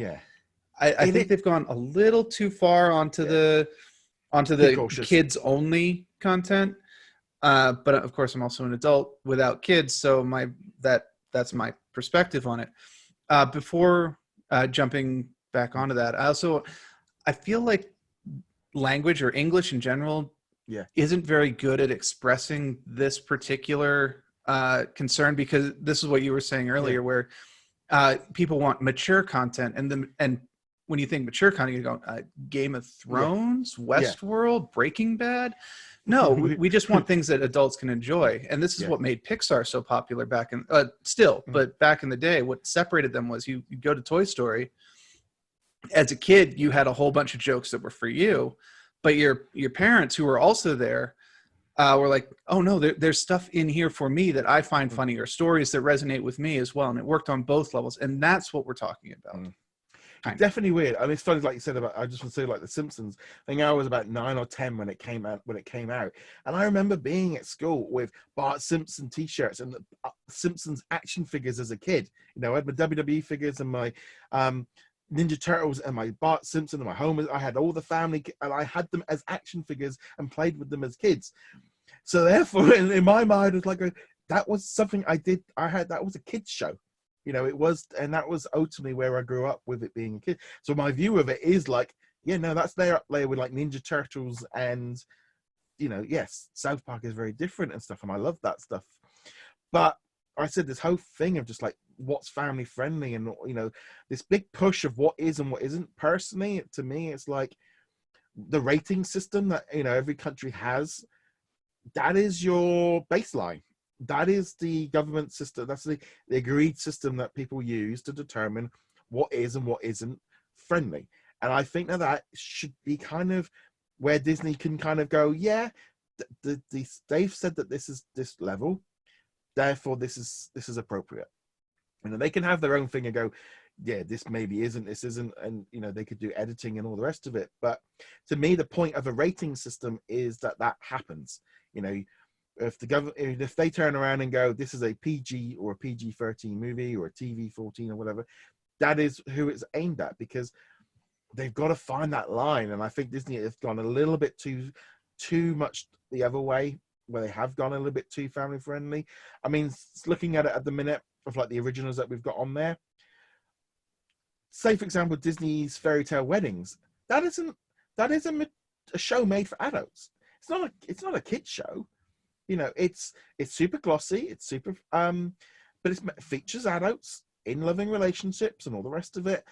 I think they've gone a little too far onto the kids only content. But of course I'm also an adult without kids. So that's my perspective on it. Before jumping back onto that, I feel like language or English in general isn't very good at expressing this particular concern, because this is what you were saying earlier, where people want mature content, and when you think mature content, you go Game of Thrones, Westworld, Breaking Bad. No, we just want things that adults can enjoy, and this is what made Pixar so popular back in but back in the day, what separated them was you go to Toy Story. As a kid, you had a whole bunch of jokes that were for you, but your parents who were also there were like, oh no, there's stuff in here for me that I find funny, or stories that resonate with me as well. And it worked on both levels. And that's what we're talking about. It's definitely weird. I mean, it's funny, like you said about, I just want to say, like The Simpsons. I think I was about 9 or 10 when it came out. And I remember being at school with Bart Simpson t-shirts and the Simpsons action figures as a kid. I had my WWE figures and my Ninja Turtles and my Bart Simpson and my Homer. I had all the family, and I had them as action figures and played with them as kids. So therefore, in my mind, it's like that was something I did. That was a kids show, it was, and that was ultimately where I grew up with it being a kid. So my view of it is like, that's there up there with like Ninja Turtles, and yes, South Park is very different and stuff, and I love that stuff. But I said this whole thing of just like what's family friendly, and this big push of what is and what isn't. Personally, to me, it's like the rating system that every country has. That is your baseline. That is the government system. That's the agreed system that people use to determine what is and what isn't friendly. And I think that should be kind of where Disney can kind of go, they've said that this is this level, therefore this is appropriate. They can have their own thing and go, this maybe isn't, this isn't, and they could do editing and all the rest of it. But to me, the point of a rating system is that happens. If they turn around and go, this is a PG or a PG-13 movie or a TV-14 or whatever, that is who it's aimed at, because they've got to find that line. And I think Disney has gone a little bit too much the other way, where they have gone a little bit too family friendly. I mean, looking at it at the minute of like the originals that we've got on there, say for example Disney's Fairy Tale Weddings, that isn't a show made for adults. It's not a kids show. It's super glossy, it's super but it features adults in loving relationships and all the rest of it.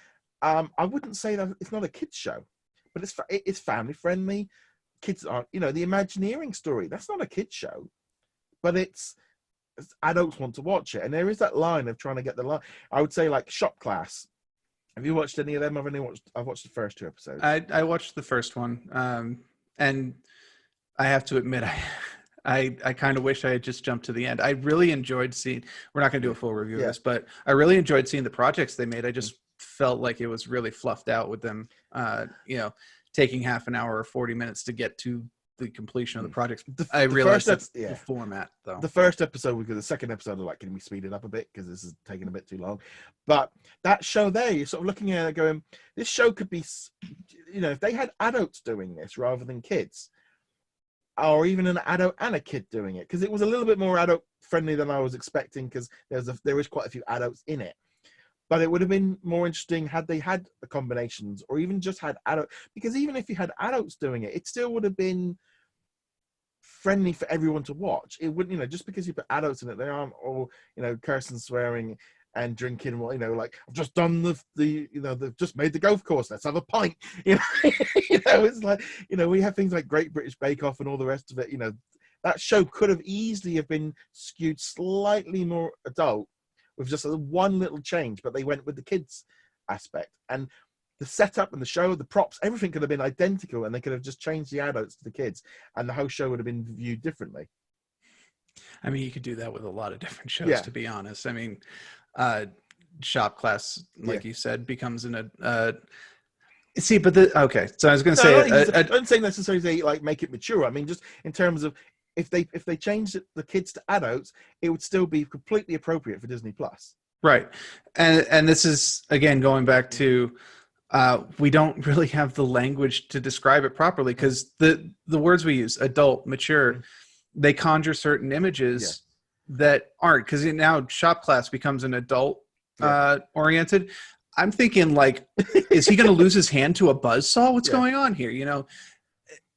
I wouldn't say that it's not a kids show, but it's family friendly. Kids aren't, the Imagineering story, that's not a kids show, but it's adults want to watch it. And there is that line of trying to get the line. I would say like Shop Class. Have you watched any of them? I've watched the first 2 episodes. I watched the first one, and I have to admit, I kind of wish I had just jumped to the end. I really enjoyed seeing. We're not going to do a full review of this, but I really enjoyed seeing the projects they made. I just felt like it was really fluffed out with them. Taking half an hour or 40 minutes to get to the completion of the project. I realized the format, though. The first episode, because the second episode, like, can we speed it up a bit, because this is taking a bit too long. But that show there, you're sort of looking at it going, this show could be, if they had adults doing this rather than kids, or even an adult and a kid doing it, because it was a little bit more adult friendly than I was expecting, because there is quite a few adults in it. But it would have been more interesting had they had the combinations, or even just had adult, because even if you had adults doing it, it still would have been friendly for everyone to watch. It wouldn't, just because you put adults in it, they aren't all, cursing, swearing, and drinking. Like, I've just done they've just made the golf course. Let's have a pint. It's like, we have things like Great British Bake Off and all the rest of it. that show could have easily have been skewed slightly more adult with just one little change, but they went with the kids aspect. And the setup and the show, the props, everything could have been identical, and they could have just changed the adults to the kids, and the whole show would have been viewed differently. I mean, you could do that with a lot of different shows, Yeah. to be honest. I mean, Shop Class, like you said, becomes see, but okay. So I was going to say, I don't say necessarily like make it mature. I mean, just in terms of if they changed the kids to adults, it would still be completely appropriate for Disney Plus. Right, and this is again going back to we don't really have the language to describe it properly, because the words we use, adult, mature, they conjure certain images that aren't, because now Shop Class becomes an adult oriented. I'm thinking, like, is he going to lose his hand to a buzzsaw? What's going on here? You know,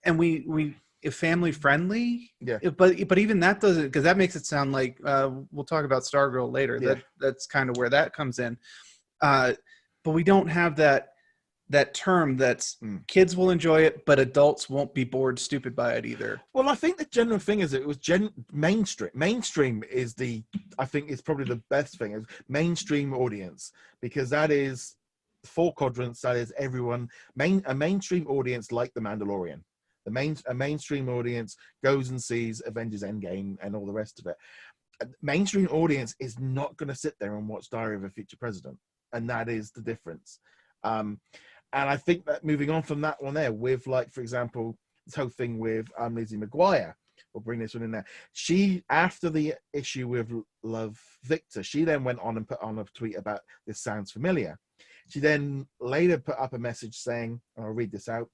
and we family friendly, but even that doesn't, because that makes it sound like we'll talk about Stargirl later. That's kind of where that comes in, but we don't have that term that's kids will enjoy it, but adults won't be bored stupid by it either. Well, I think the general thing is it was mainstream. Mainstream is I think is probably the best thing, is mainstream audience, because that is 4 quadrants. That is everyone. A mainstream audience like The Mandalorian. A mainstream audience goes and sees Avengers Endgame and all the rest of it. A mainstream audience is not going to sit there and watch Diary of a Future President, and that is the difference. And I think that moving on from that one there, with, like, for example, this whole thing with Lizzie McGuire, we'll bring this one in there. She, after the issue with Love Victor, she then went on and put on a tweet about "This sounds familiar." She then later put up a message saying, and I'll read this out,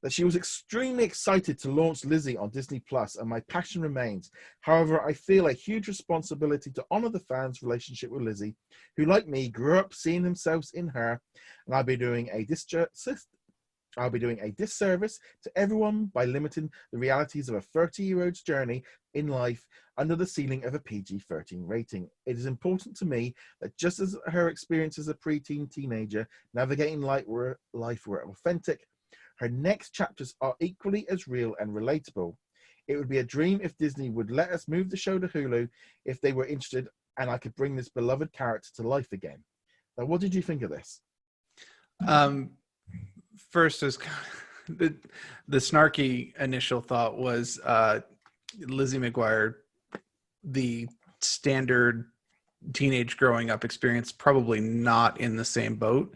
that she was extremely excited to launch Lizzie on Disney Plus, and my passion remains. However, I feel a huge responsibility to honor the fans' relationship with Lizzie, who, like me, grew up seeing themselves in her, and I'll be doing a disservice to everyone by limiting the realities of a 30-year-old's journey in life under the ceiling of a PG-13 rating. It is important to me that just as her experience as a preteen teenager navigating life were authentic, her next chapters are equally as real and relatable. It would be a dream if Disney would let us move the show to Hulu if they were interested, and I could bring this beloved character to life again. Now, what did you think of this? First, is the snarky initial thought was Lizzie McGuire, the standard teenage growing up experience, probably not in the same boat.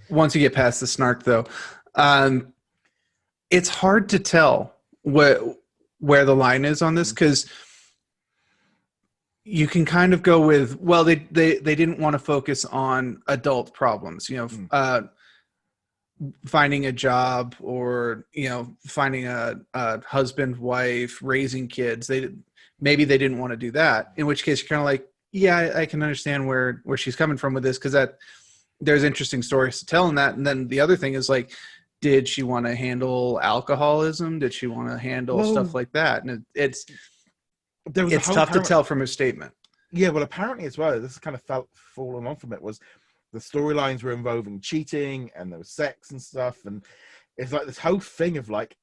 Once you get past the snark, though, it's hard to tell where the line is on this, because you can kind of go with, well, they didn't want to focus on adult problems, finding a job, or finding a husband, wife, raising kids. Maybe they didn't want to do that, in which case you're kind of like, yeah, I can understand where she's coming from with this, because there's interesting stories to tell in that. And then the other thing is, like, did she want to handle alcoholism? Did she want to handle stuff like that? And it's tough to tell from her statement. Yeah, well, apparently as well, this kind of falling on from it, was the storylines were involving cheating, and there was sex and stuff. And it's like this whole thing of, like,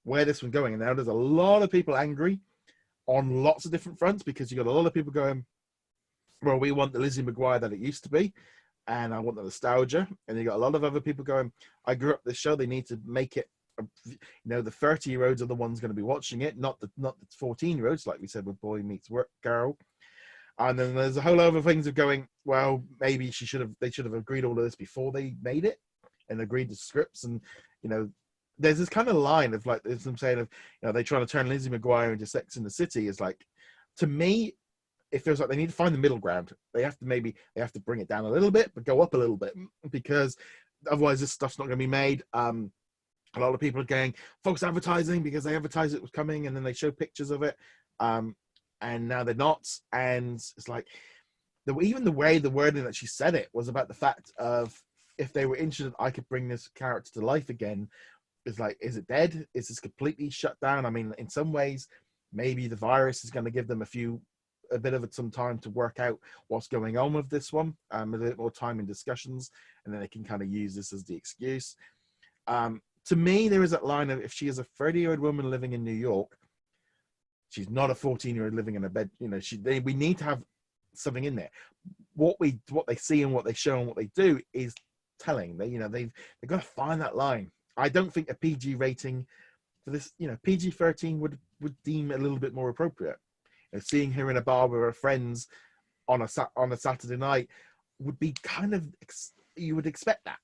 where this was going. And now there's a lot of people angry on lots of different fronts, because you got a lot of people going, well, we want the Lizzie McGuire that it used to be, and I want the nostalgia. And you got a lot of other people going, I grew up this show, they need to make it, the 30-year-olds are the ones going to be watching it, not the 14-year-olds, like we said with Boy Meets Girl. And then there's a whole lot of things of going, well, maybe they should have agreed all of this before they made it and agreed to scripts. And there's this kind of line of, like, there's some saying of, they're trying to turn Lizzie McGuire into Sex in the City. Is like, to me, it feels like they need to find the middle ground. They have to bring it down a little bit, but go up a little bit, because otherwise this stuff's not going to be made. A lot of people are going false advertising, because they advertised it was coming and then they show pictures of it, and now they're not. And it's like, even the way the wording that she said it was about the fact of, if they were interested, I could bring this character to life again. It's like, is it dead? Is this completely shut down? I mean, in some ways, maybe the virus is going to give them a bit of some time to work out what's going on with this one, a bit more time in discussions, and then they can kind of use this as the excuse. to me, there is that line of, if she is a 30-year-old woman living in New York, she's not a 14-year-old living in a bed. We need to have something in there. What they see and what they show and what they do is telling. They've got to find that line. I don't think a PG rating for this, PG-13 would deem a little bit more appropriate. Seeing her in a bar with her friends on a Saturday night would be kind of, you would expect that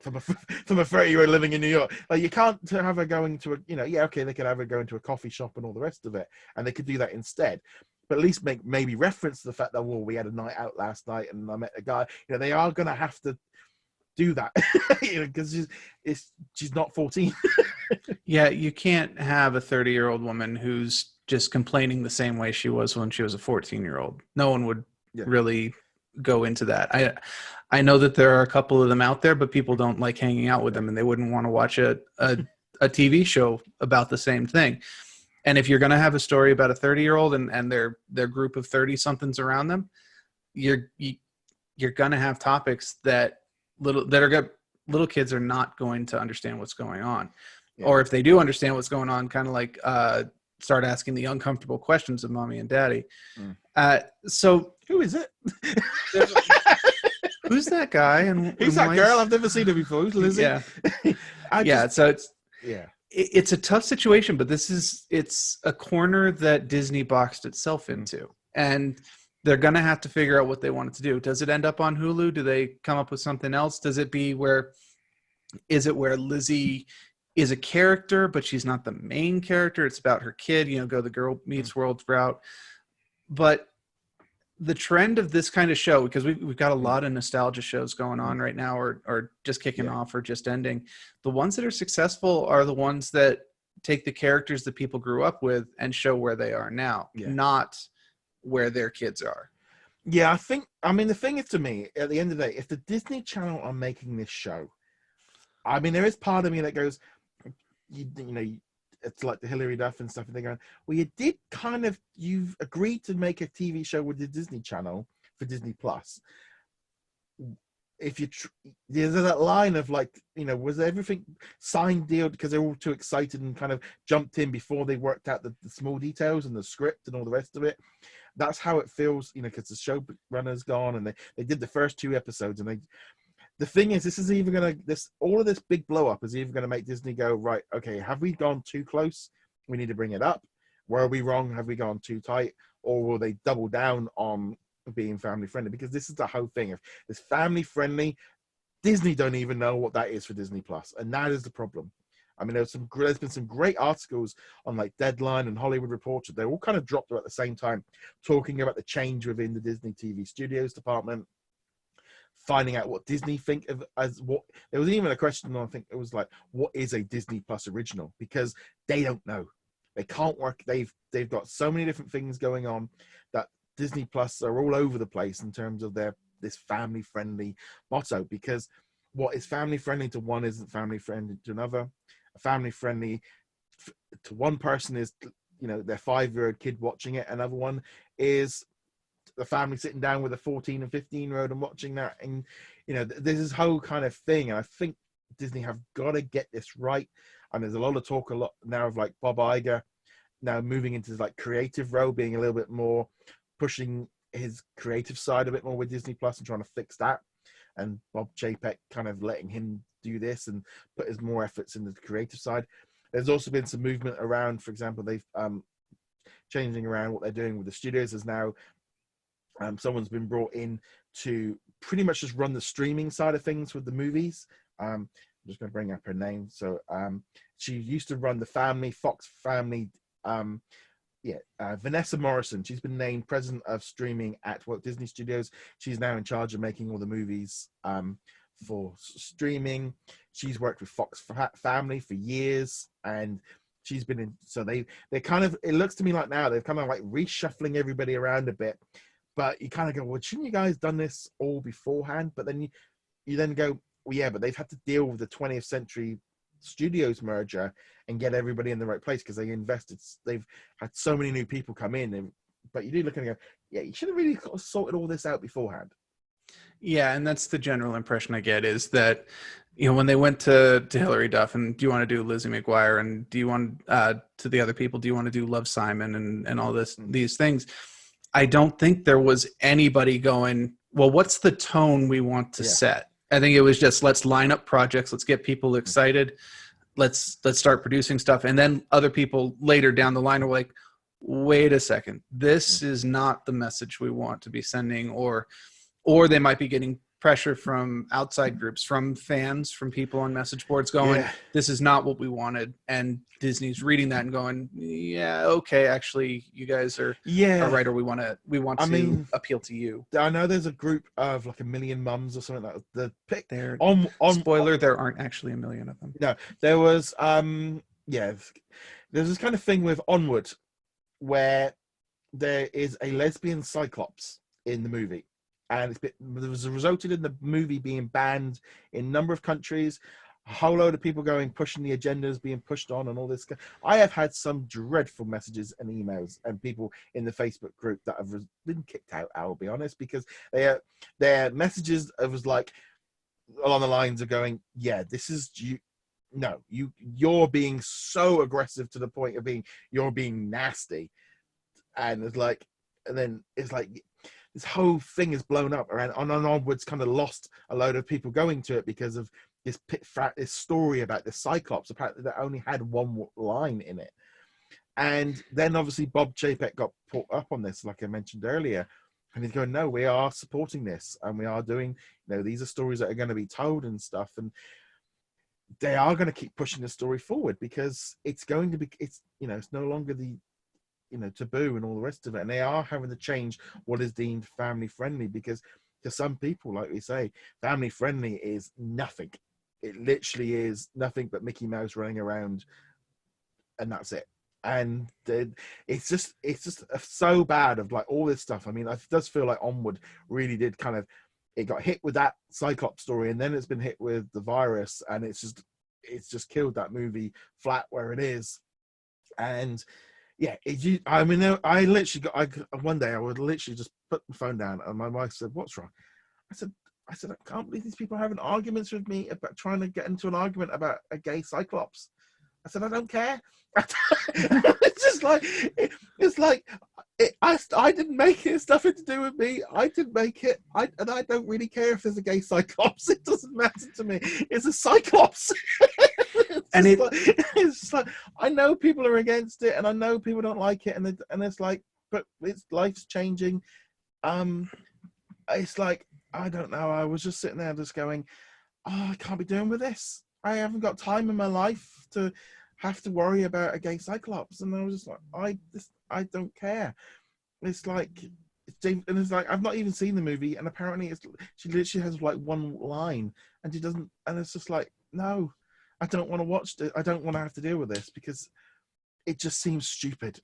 from a 30-year-old living in New York. Like, you can't have her going to they could have her going to a coffee shop and all the rest of it, and they could do that instead. But at least maybe reference to the fact that, well, we had a night out last night and I met a guy. They are going to have to do that, because she's not 14. Yeah, you can't have a 30-year-old woman who's just complaining the same way she was when she was a 14-year-old. No one would really go into that. I know that there are a couple of them out there, but people don't like hanging out with them, and they wouldn't want to watch a TV show about the same thing. And if you're going to have a story about a 30-year-old and their group of 30-somethings around them, you're going to have topics that little kids are not going to understand what's going on. Yeah. Or if they do understand what's going on, kind of like start asking the uncomfortable questions of mommy and daddy. So who is it? Who's that guy? And who's that girl? I've never seen her before. Who's Lizzie? Yeah. So it's a tough situation, but it's a corner that Disney boxed itself into, and they're going to have to figure out what they want it to do. Does it end up on Hulu? Do they come up with something else? Does it be where Lizzie is a character, but she's not the main character? It's about her kid, go the girl meets world route. But the trend of this kind of show, because we've got a lot of nostalgia shows going on right now, or just kicking off or just ending. The ones that are successful are the ones that take the characters that people grew up with and show where they are now, not where their kids are. Yeah, the thing is, to me, at the end of the day, if the Disney Channel are making this show, there is part of me that goes, it's like the Hilary Duff and stuff, and they're going, well, you've agreed to make a TV show with the Disney Channel for Disney Plus. If there's that line of was everything signed deal because they're all too excited and kind of jumped in before they worked out the small details and the script and all the rest of it. That's how it feels, because the showrunner's gone, and they did the first 2 episodes, and the thing is, this is either going to, all of this big blow up is either going to make Disney go, right, okay, have we gone too close? We need to bring it up. Were we wrong? Have we gone too tight? Or will they double down on being family friendly? Because this is the whole thing. If it's family friendly, Disney don't even know what that is for Disney Plus, and that is the problem. There's been some great articles on Deadline and Hollywood Reporter. They all kind of dropped at the same time, talking about the change within the Disney TV Studios department, finding out what Disney think of as what. There was even a question, I think it was what is a Disney Plus original? Because they don't know. They can't work. They've got so many different things going on that Disney Plus are all over the place in terms of this family friendly motto. Because what is family friendly to one isn't family friendly to another. Family friendly to one person is their 5-year-old kid watching it. Another one is the family sitting down with a 14 and 15-year-old and watching that. And there's this whole kind of thing, and I think Disney have got to get this right. And there's a lot of talk now of Bob Iger now moving into his creative role, being a little bit more, pushing his creative side a bit more with Disney Plus and trying to fix that, and Bob Chapek kind of letting him do this and put his more efforts in the creative side. There's also been some movement around, for example, they've changing around what they're doing with the studios. There's now someone's been brought in to pretty much just run the streaming side of things with the movies. I'm just going to bring up her name. So she used to run the Fox Family. Vanessa Morrison. She's been named president of streaming at Walt Disney Studios. She's now in charge of making all the movies for streaming. She's worked with Fox Family for years, and she's been in. So they kind of, it looks to me like now they're kind of reshuffling everybody around a bit. But you kind of go, well, shouldn't you guys done this all beforehand? But then you then go, well, yeah, but they've had to deal with the 20th Century Studios merger and get everybody in the right place because they've had so many new people come in. But you do look and go, yeah, you should have really sorted all this out beforehand. Yeah, and that's the general impression I get, is that when they went to Hilary Duff and do you want to do Lizzie McGuire and do you want to the other people, do you want to do Love Simon and all these things? I don't think there was anybody going, well, what's the tone we want to set? I think it was just, let's line up projects, let's get people excited, let's start producing stuff. And then other people later down the line are like, wait a second, this is not the message we want to be sending, or they might be getting pressure from outside groups, from fans, from people on message boards going, this is not what we wanted. And Disney's reading that and going, yeah, okay, actually you guys are right, or we want to appeal to you. I know there's a group of like 1 million mums or something like that pick there. Spoiler, there aren't actually 1 million of them. No, there was there's this kind of thing with Onward where there is a lesbian Cyclops in the movie. And it was resulted in the movie being banned in a number of countries. A whole load of people pushing the agendas, being pushed on, and all this. I have had some dreadful messages and emails, and people in the Facebook group that have been kicked out. I will be honest, because their messages was like along the lines of going, "Yeah, this is you. No, you're being so aggressive to the point of you're being nasty," and it's like, and then it's like. This whole thing is blown up around and Onwards kind of lost a load of people going to it because of this story about the Cyclops, apparently that only had one line in it. And then obviously Bob Chapek got put up on this, like I mentioned earlier, and he's going, no, we are supporting this and we are doing, these are stories that are going to be told and stuff. And they are going to keep pushing the story forward because it's going to be, it's no longer the, taboo and all the rest of it, and they are having to change what is deemed family friendly, because to some people, like we say, family friendly is nothing. It literally is nothing but Mickey Mouse running around, and that's it. And it's just so bad of like all this stuff. I mean, it does feel like Onward really did it got hit with that Cyclops story, and then it's been hit with the virus, and it's just killed that movie flat where it is. And yeah, I one day I would literally just put the phone down, and my wife said, "What's wrong?" I said, I can't believe these people are having arguments with me about trying to get into an argument about a gay Cyclops. I said, I don't care. It's just like, I didn't make it. It's nothing to do with me. I didn't make it. I don't really care if there's a gay Cyclops. It doesn't matter to me. It's a Cyclops. It's like, I know people are against it, and I know people don't like it, and it's like, but life's changing. It's like, I don't know. I was just sitting there just going, oh, I can't be doing with this. I haven't got time in my life to have to worry about a gay Cyclops. And I was just like, I don't care. It's like, I've not even seen the movie, and apparently she literally has like one line, and she doesn't, and it's just like, no, I don't want to watch it. I don't want to have to deal with this because it just seems stupid.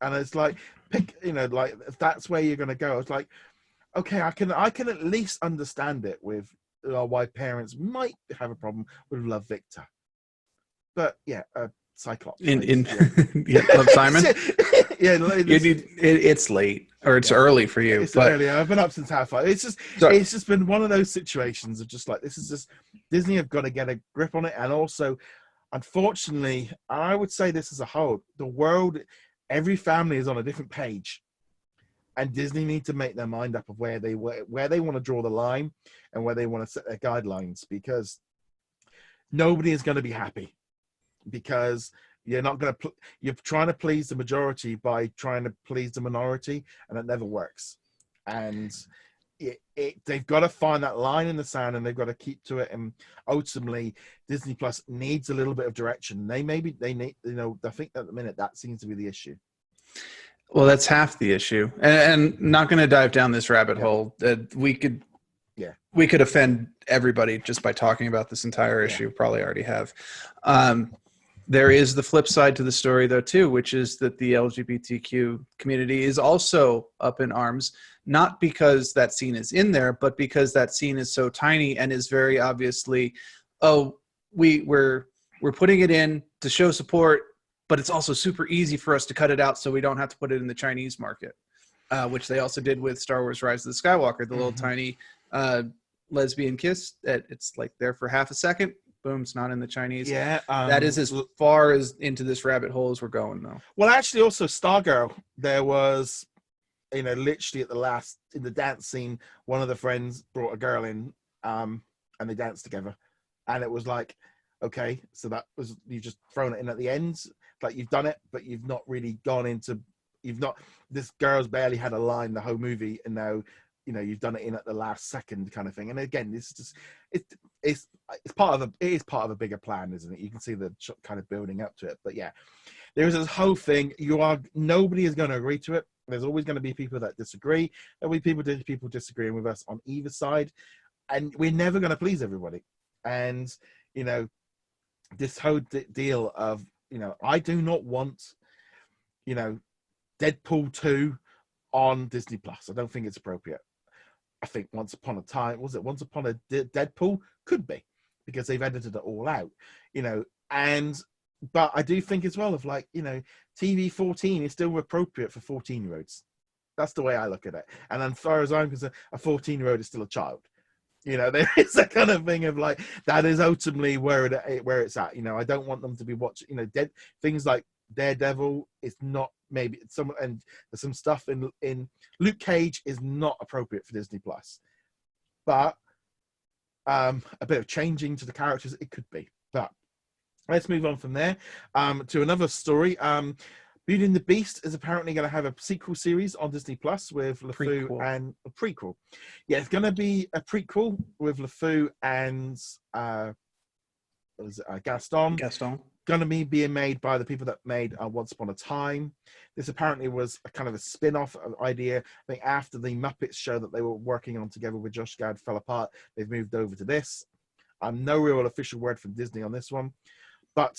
And it's like, like if that's where you're going to go. It's like, okay, I can at least understand it with why parents might have a problem with Love Victor. But yeah, Cyclops. Love Simon. It's late, or it's early for you. It's early. I've been up since 5:30. It's just been one of those situations of just like, this is just, Disney have got to get a grip on it. And also, unfortunately, I would say this as a whole, the world, every family is on a different page, and Disney need to make their mind up of where they want to draw the line and where they want to set their guidelines, because nobody is going to be happy, because you're trying to please the majority by trying to please the minority, and it never works. And they've got to find that line in the sand, and they've got to keep to it. And ultimately, Disney Plus needs a little bit of direction. They need, I think at the minute that seems to be the issue. Well, that's half the issue, and not going to dive down this rabbit hole. We could offend everybody just by talking about this entire issue. Probably already have. There is the flip side to the story, though, too, which is that the LGBTQ community is also up in arms, not because that scene is in there, but because that scene is so tiny and is very obviously, we're putting it in to show support, but it's also super easy for us to cut it out so we don't have to put it in the Chinese market, which they also did with Star Wars Rise of the Skywalker, the little tiny lesbian kiss that it's like there for half a second. Boom, it's not in the Chinese. Yeah. That is as far as into this rabbit hole as we're going, though. Well, actually, also Stargirl, there was, literally at the last, in the dance scene, one of the friends brought a girl in, and they danced together. And it was like, okay, so that was, you've just thrown it in at the end. Like, you've done it, but you've not really gone into, this girl's barely had a line the whole movie, and now, you've done it in at the last second kind of thing. And again, this is just, it's part of it is part of a bigger plan, isn't it? You can see the kind of building up to it. But yeah, there's this whole thing. Nobody is going to agree to it. There's always going to be people that disagree. There'll be people disagreeing with us on either side, and we're never going to please everybody. And this whole deal of I do not want Deadpool 2 on Disney Plus. I don't think it's appropriate. I think Once Upon a Deadpool could be, because they've edited it all out, but I do think as well of TV 14 is still appropriate for 14-year-olds. That's the way I look at it. And as far as I'm concerned, a 14-year-old is still a child. There is a kind of thing of that is ultimately where it's at. I don't want them to be watching, things like Daredevil is not, maybe and there's some stuff in Luke Cage is not appropriate for Disney Plus, but a bit of changing to the characters it could be. But let's move on from there to another story. Beauty and the Beast is apparently going to have a sequel series on Disney Plus with LeFou and a prequel. Yeah, it's going to be a prequel with LeFou and Gaston. Going to be being made by the people that made Once Upon a Time. This apparently was a kind of a spin-off idea. I think after the Muppets show that they were working on together with Josh Gad fell apart, they've moved over to this. No real official word from Disney on this one. But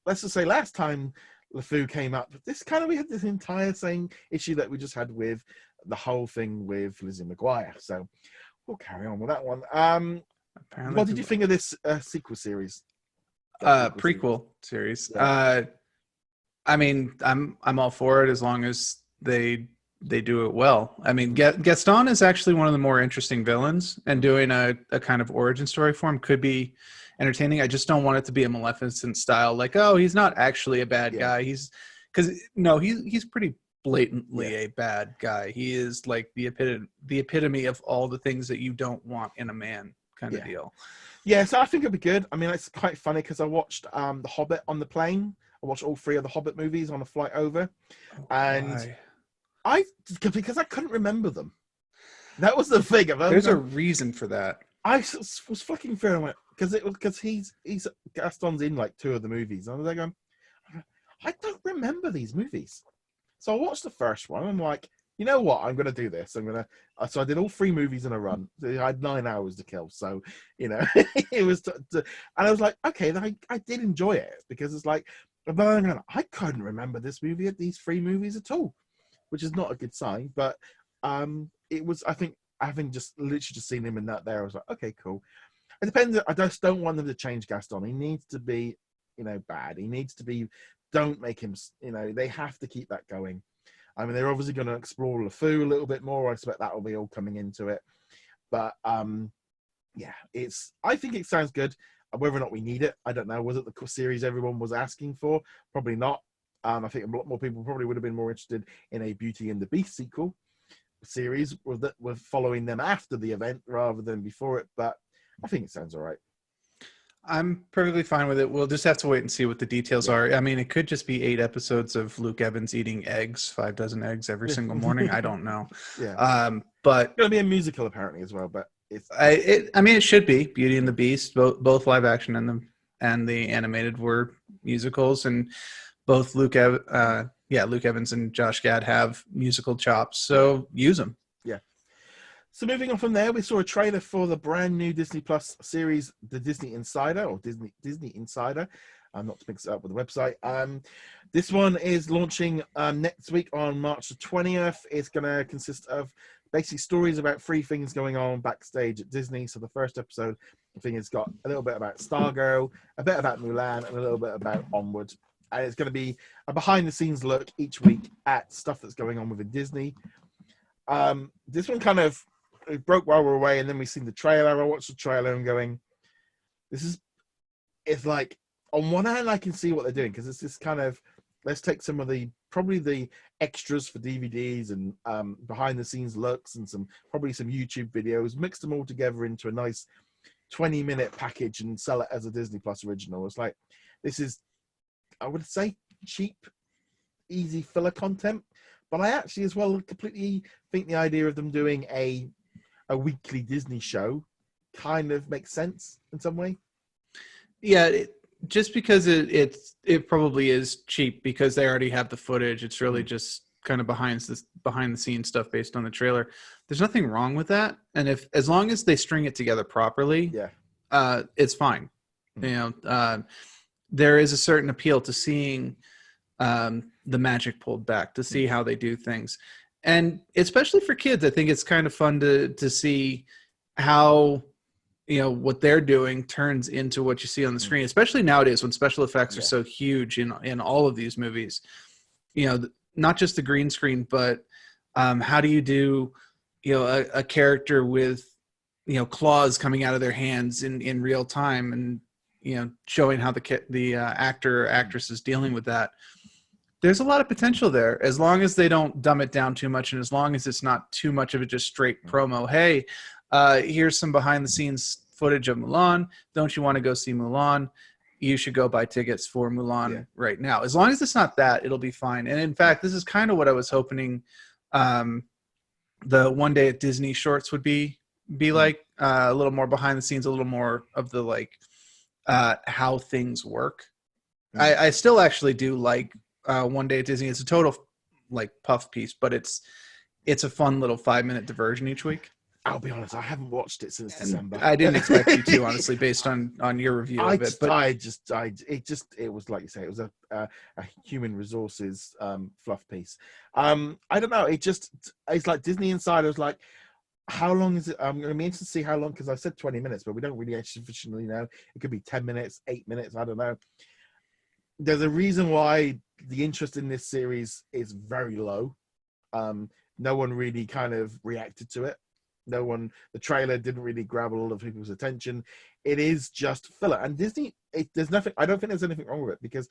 let's just say last time LeFou came up, we had this entire same issue that we just had with the whole thing with Lizzie McGuire. So we'll carry on with that one. What did you think of this sequel series? Prequel series. Yeah. I mean, I'm all for it as long as they do it well. I mean, Gaston is actually one of the more interesting villains, and doing a kind of origin story for him could be entertaining. I just don't want it to be a Maleficent style, he's not actually a bad guy. He's pretty blatantly a bad guy. He is like the epitome of all the things that you don't want in a man kind of deal. Yeah, so I think it'll be good. I mean, it's quite funny because I watched The Hobbit on the plane. I watched all 3 of the Hobbit movies on the flight over. And because I couldn't remember them. That was the thing. There's a reason for that. I was flicking through and went, because he's Gaston's in 2 of the movies. And I was like, I don't remember these movies. So I watched the first one and I'm like, you know what? I'm going to do this. So I did all 3 movies in a run. I had 9 hours to kill. So, it was, and I was like, okay, I did enjoy it, because it's like, but I couldn't remember these 3 movies at all, which is not a good sign. But it was, I think, having just literally just seen him in that there, I was like, okay, cool. It depends. I just don't want them to change Gaston. He needs to be, bad. He needs to be, don't make him, they have to keep that going. I mean, they're obviously going to explore LeFou a little bit more. I expect that will be all coming into it. But yeah, I think it sounds good. Whether or not we need it, I don't know. Was it the series everyone was asking for? Probably not. I think a lot more people probably would have been more interested in a Beauty and the Beast sequel series with following them after the event rather than before it. But I think it sounds all right. I'm perfectly fine with it. We'll just have to wait and see what the details are. I mean, it could just be 8 episodes of Luke Evans eating eggs, 5 dozen eggs every single morning. I don't know. Yeah. But it's going to be a musical apparently as well. But I mean, it should be. Beauty and the Beast, both live action and the animated were musicals, and both Luke Evans and Josh Gad have musical chops, so use them. Yeah. So moving on from there, we saw a trailer for the brand new Disney Plus series, The Disney Insider, or Disney Insider. Not to mix it up with the website. This one is launching next week on March the 20th. It's going to consist of basically stories about 3 things going on backstage at Disney. So the first episode, I think it's got a little bit about Stargirl, a bit about Mulan, and a little bit about Onward. And it's going to be a behind-the-scenes look each week at stuff that's going on within Disney. This one kind of it broke while we were away, and then we seen the trailer. I watched the trailer and going, it's like, on one hand, I can see what they're doing because it's this kind of, let's take some of probably the extras for DVDs and behind the scenes looks and probably some YouTube videos, mix them all together into a nice 20-minute package and sell it as a Disney Plus original. It's like, this is, I would say, cheap, easy filler content. But I actually as well completely think the idea of them doing a weekly Disney show kind of makes sense in some way. Yeah, just because it probably is cheap because they already have the footage. It's really just kind of behind the scenes stuff based on the trailer. There's nothing wrong with that, and as long as they string it together properly, it's fine. You know, there is a certain appeal to seeing the magic pulled back, to see how they do things, and especially for kids, I think it's kind of fun to see how, you know, what they're doing turns into what you see on the screen, especially nowadays when special effects are so huge in all of these movies. You know, not just the green screen, but how do you do, you know, a character with, you know, claws coming out of their hands in real time, and, you know, showing how the actor or actress is dealing with that. There's a lot of potential there, as long as they don't dumb it down too much, and as long as it's not too much of a just straight promo. Hey, here's some behind the scenes footage of Mulan. Don't you want to go see Mulan? You should go buy tickets for Mulan right now. As long as it's not that, it'll be fine. And in fact, this is kind of what I was hoping the One Day at Disney shorts would be like, a little more behind the scenes, a little more of the, like, how things work. I still actually do like One Day at Disney. It's a total, like, puff piece, but it's a fun little 5-minute diversion each week. I'll be honest, I haven't watched it since December. I didn't expect you to, honestly, based on your review of it. But it was, like you say, it was a human resources fluff piece. I don't know. It's like Disney Insider was like, how long is it? I'm going to be interested to see how long, because I said 20 minutes, but we don't really sufficiently know. It could be 10 minutes, 8 minutes. I don't know. There's a reason why the interest in this series is very low. No one really kind of reacted to it. The trailer didn't really grab a lot of people's attention. It is just filler. And Disney, there's nothing, I don't think there's anything wrong with it, because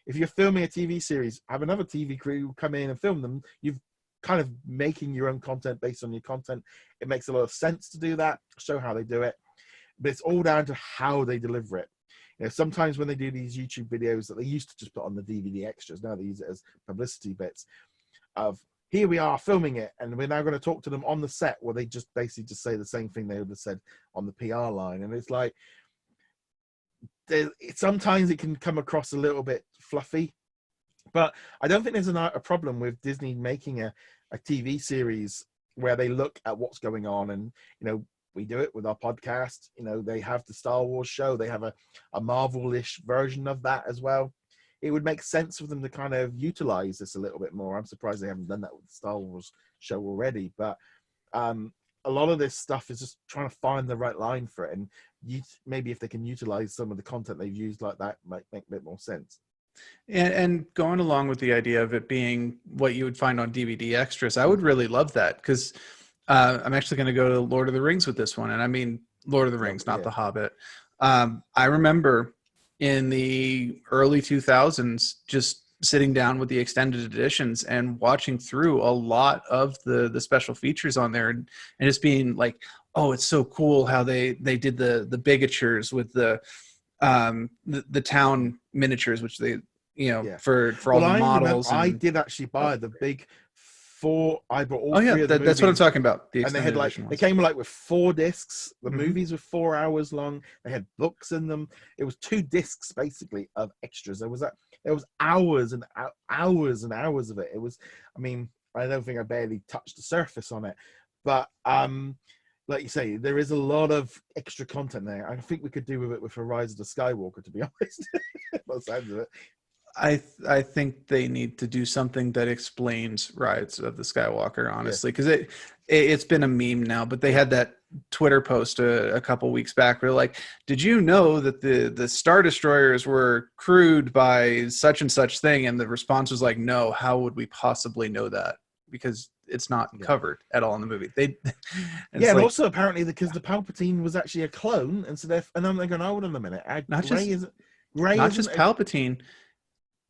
if you're filming a TV series, have another TV crew come in and film them. You've kind of making your own content based on your content. It makes a lot of sense to do that, show how they do it. But it's all down to how they deliver it. You know, sometimes when they do these YouTube videos that they used to just put on the DVD extras, now they use it as publicity bits of, here we are filming it, and we're now going to talk to them on the set, where they just basically just say the same thing they would have said on the PR line. And it's like, sometimes it can come across a little bit fluffy, but I don't think there's a problem with Disney making a TV series where they look at what's going on. And, you know, we do it with our podcast. You know, they have the Star Wars show. They have a Marvel-ish version of that as well. It would make sense for them to kind of utilize this a little bit more. I'm surprised they haven't done that with the Star Wars show already. But a lot of this stuff is just trying to find the right line for it. And maybe if they can utilize some of the content they've used like that, might make a bit more sense. And going along with the idea of it being what you would find on DVD extras, I would really love that, because I'm actually going to go to Lord of the Rings with this one. And I mean Lord of the Rings, not The Hobbit. I remember in the early 2000s just sitting down with the extended editions and watching through a lot of the special features on there, and just being like, oh, it's so cool how they did the bigatures with the town miniatures, which they, you know, for all the models. I did actually buy the big 4. I bought all 3 of the movies. That's what I'm talking about. And they had they came like with 4 discs. The movies were 4 hours long. They had books in them. It was 2 discs basically of extras. There was hours and hours and hours of it. It was, I mean, I don't think I barely touched the surface on it, but like you say, there is a lot of extra content there. I think we could do with it with Rise of the Skywalker, to be honest. By the sounds of it. I think they need to do something that explains Rise of the Skywalker, honestly, because it's been a meme now. But they had that Twitter post a couple weeks back where, like, did you know that the Star Destroyers were crewed by such and such thing? And the response was like, no, how would we possibly know that? because it's not covered at all in the movie. And also apparently because the Palpatine was actually a clone, and so and I'm going, hold on a minute, not just Palpatine.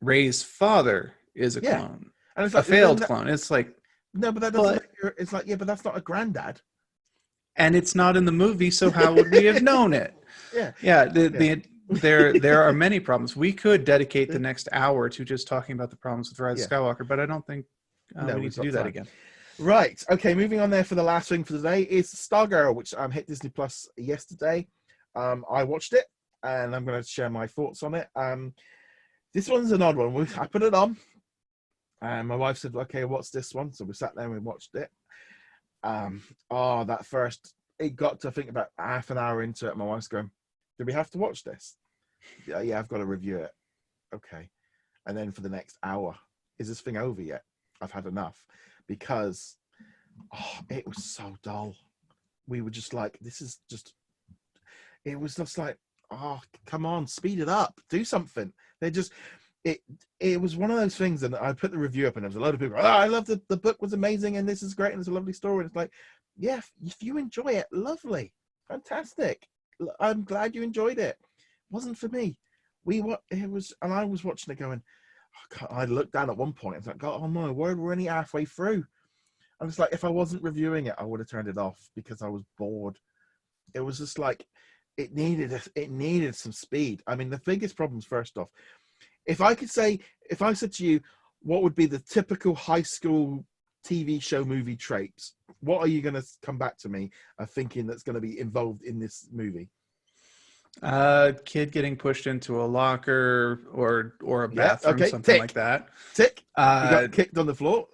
Rey's father is a clone, and it's like a failed clone. It's like no, but that doesn't. It's like but that's not a granddad, and it's not in the movie. So how would we have known it? There are many problems. We could dedicate the next hour to just talking about the problems with Rise of Skywalker, but I don't think we need to do that again. Right. Okay. Moving on there for the last thing for today is Stargirl, which hit Disney Plus yesterday. I watched it, and I'm going to share my thoughts on it. This one's an odd one. I put it on, and my wife said, "Okay, what's this one?" So we sat there and we watched it. That first, it got to, I think, about half an hour into it. My wife's going, "Do we have to watch this?" Yeah, I've got to review it. Okay. And then for the next hour, is this thing over yet? I've had enough, because it was so dull. We were just like, it was just like, come on, speed it up, do something. It was one of those things, and I put the review up, and there was a lot of people, I love the book was amazing, and this is great, and it's a lovely story. And it's like, yeah, if you enjoy it, lovely, fantastic. I'm glad you enjoyed it. Wasn't for me. And I was watching it going, I looked down at one point, I was like, God, oh my word, we're only halfway through. I was like, if I wasn't reviewing it, I would have turned it off because I was bored. It was just like, it needed some speed. I mean, the biggest problems, first off, if I said to you, what would be the typical high school TV show movie tropes, what are you going to come back to me thinking that's going to be involved in this movie? Kid getting pushed into a locker or a bathroom, something like that. Tick. He got kicked on the floor.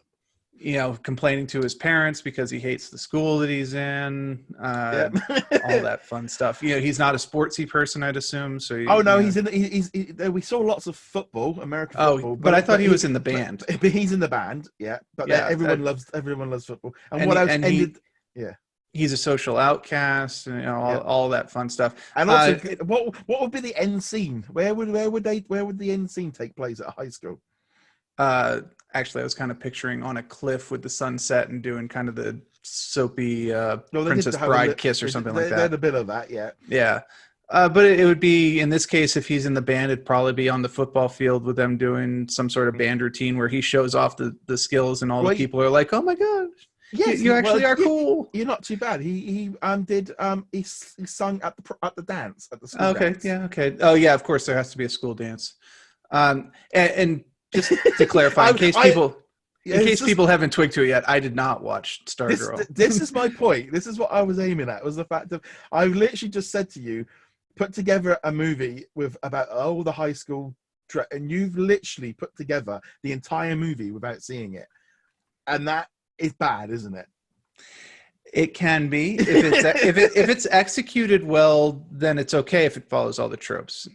Complaining to his parents because he hates the school that he's in. All that fun stuff. He's not a sportsy person, I'd assume. So we saw lots of football, American football. But I thought he was in the band. But he's in the band, yeah. But everyone loves football. He's a social outcast, and all that fun stuff. And also, what would be the end scene? Where would the end scene take place at high school? Actually, I was kind of picturing on a cliff with the sunset and doing kind of the soapy Princess Bride kiss or something like that. They had a bit of that, yeah. Yeah. But it would be, in this case, if he's in the band, it'd probably be on the football field with them doing some sort of band routine where he shows off the skills, and all the people are like, "Oh my gosh, yes, you actually are cool. You're not too bad." He sung at the dance at the school. Okay, dance. Yeah, okay. Oh yeah, of course there has to be a school dance. And just to clarify, in case people haven't twigged to it yet, I did not watch Stargirl. This is my point. This is what I was aiming at, was the fact of, I literally just said to you, put together a movie with about all the high school, and you've literally put together the entire movie without seeing it. And that is bad, isn't it? It can be. If it's executed well, then it's okay if it follows all the tropes.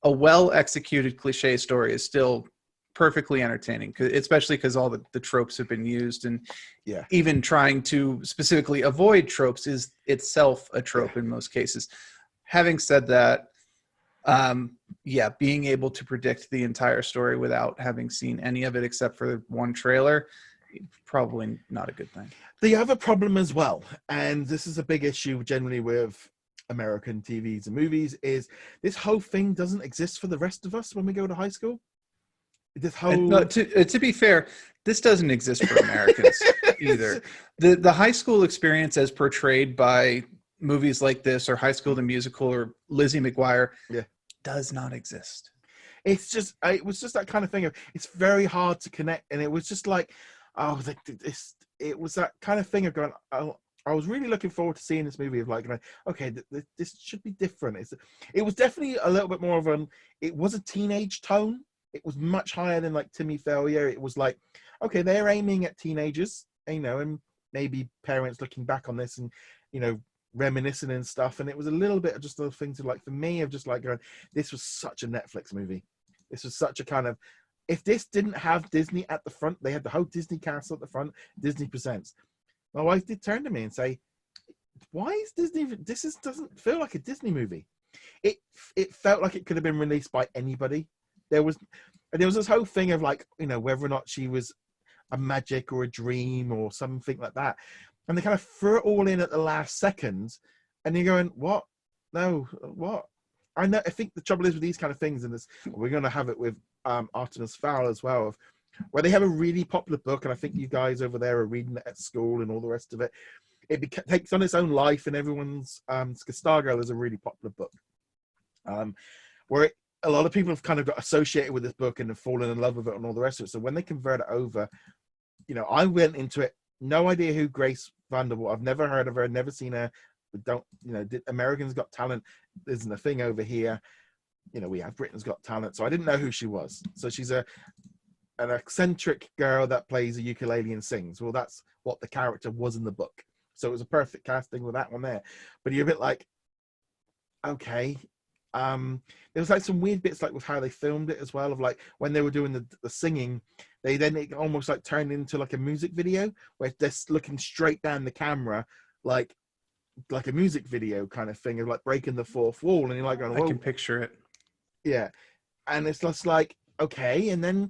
A well-executed cliche story is still perfectly entertaining, especially because all the tropes have been used, and even trying to specifically avoid tropes is itself a trope in most cases. Having said that, being able to predict the entire story without having seen any of it except for one trailer, probably not a good thing. The other problem as well, and this is a big issue generally with American TVs and movies, is this whole thing doesn't exist for the rest of us when we go to high school. This whole to be fair, this doesn't exist for Americans either. The high school experience as portrayed by movies like this, or High School the Musical, or Lizzie McGuire, does not exist. It was just that kind of thing of, it's very hard to connect, and it was just like, it was that kind of thing of going, I was really looking forward to seeing this movie, of like, okay, this should be different. It was definitely a little bit more of it was a teenage tone. It was much higher than like Timmy Failure. It was like, okay, they're aiming at teenagers, and maybe parents looking back on this and, reminiscing and stuff. And it was a little bit of just a thing to, like, for me, of just like going, this was such a Netflix movie. This was such a kind of, if this didn't have Disney at the front, they had the whole Disney castle at the front, Disney Presents. My wife did turn to me and say, why is Disney, doesn't feel like a Disney movie. It felt like it could have been released by anybody. There was this whole thing of, like, whether or not she was a magic or a dream or something like that, and they kind of threw it all in at the last second, and you're going, what? No, what? I know. I think the trouble is with these kind of things, and this, we're going to have it with Artemis Fowl as well, of where they have a really popular book, and I think you guys over there are reading it at school and all the rest of it. Takes on its own life, and everyone's Stargirl is a really popular book, where a lot of people have kind of got associated with this book and have fallen in love with it and all the rest of it. So when they convert it over, I went into it, no idea who Grace Vanderbilt. I've never heard of her, never seen her. Don't, Americans Got Talent isn't a thing over here. We have Britain's Got Talent, so I didn't know who she was. So she's an eccentric girl that plays a ukulele and sings. Well, that's what the character was in the book. So it was a perfect casting with that one there. But you're a bit like, okay. There was like some weird bits like with how they filmed it as well, of like when they were doing the singing, it almost like turned into like a music video where they're looking straight down the camera, like a music video kind of thing, of like breaking the fourth wall, and you're like going, whoa. I can picture it. Yeah. And it's just like, okay. And then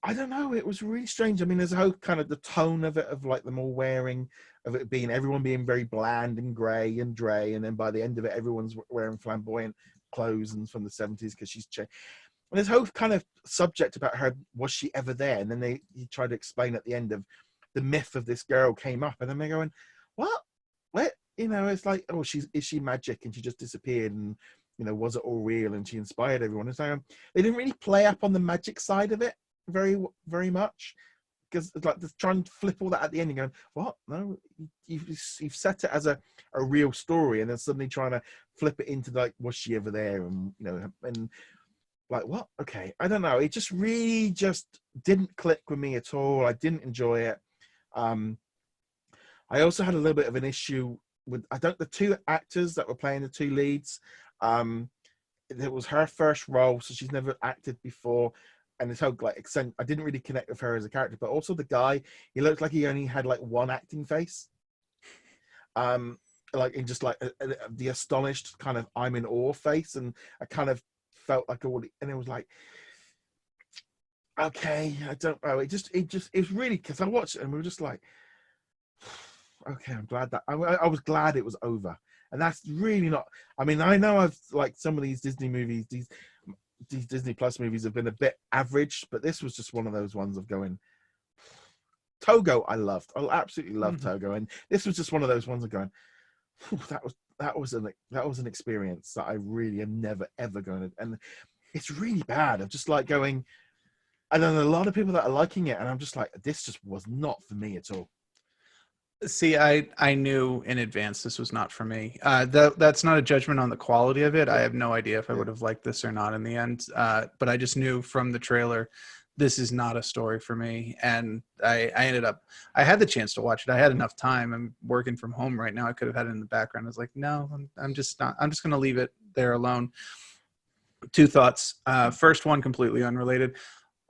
I don't know, it was really strange. I mean, there's a whole kind of the tone of it, of like them all wearing, of it being everyone being very bland and grey and drey, and then by the end of it everyone's wearing flamboyant clothes and from the 70s because she's changed. And this whole kind of subject about her, was she ever there? And then he tried to explain at the end of the myth of this girl came up, and then they're going, what? It's like, oh, is she magic and she just disappeared, and was it all real and she inspired everyone? And so they didn't really play up on the magic side of it very, very much, because it's like just trying to flip all that at the end and going, what? No, you've set it as a real story, and then suddenly trying to flip it into like, was she ever there? And and like, what? Okay, I don't know. It just really just didn't click with me at all. I didn't enjoy it. I also had a little bit of an issue with, the two actors that were playing the two leads. It was her first role, so she's never acted before, and it's how like I didn't really connect with her as a character. But also the guy, he looked like he only had like one acting face, like in just like the astonished kind of I'm in awe face, and I kind of felt like and it was like, okay, I don't know. It was really, because I watched it and we were just like, okay, I'm glad that I was glad it was over. And that's really not, I mean, I know I've like some of these Disney movies, these Disney Plus movies have been a bit average, but this was just one of those ones of going, Togo I loved. I absolutely loved Togo. And this was just one of those ones of going, that was an experience that I really am never ever going to, and it's really bad. I'm just like going, and then a lot of people that are liking it, and I'm just like, this just was not for me at all. See, I knew in advance this was not for me. That's not a judgment on the quality of it. I have no idea if I would have liked this or not in the end. But I just knew from the trailer, this is not a story for me. And I ended up, I had the chance to watch it. I had enough time. I'm working from home right now. I could have had it in the background. I was like, no, I'm just not. I'm just going to leave it there alone. Two thoughts. First one, completely unrelated.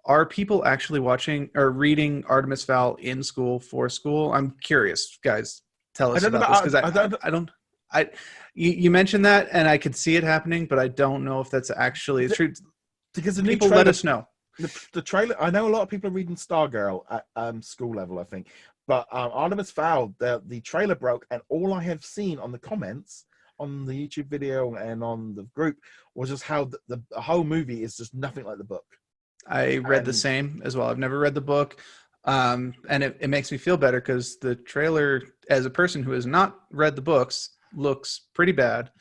Are people actually watching or reading Artemis Fowl in school for school? I'm curious, guys. Tell us about this, because you mentioned that, and I could see it happening, but I don't know if that's actually true. Because the people trailer, let us know. The trailer. I know a lot of people are reading Stargirl at school level, I think, but Artemis Fowl, the trailer broke, and all I have seen on the comments on the YouTube video and on the group was just how the whole movie is just nothing like the book. I read the same as well. I've never read the book. And it makes me feel better, because the trailer, as a person who has not read the books, looks pretty bad.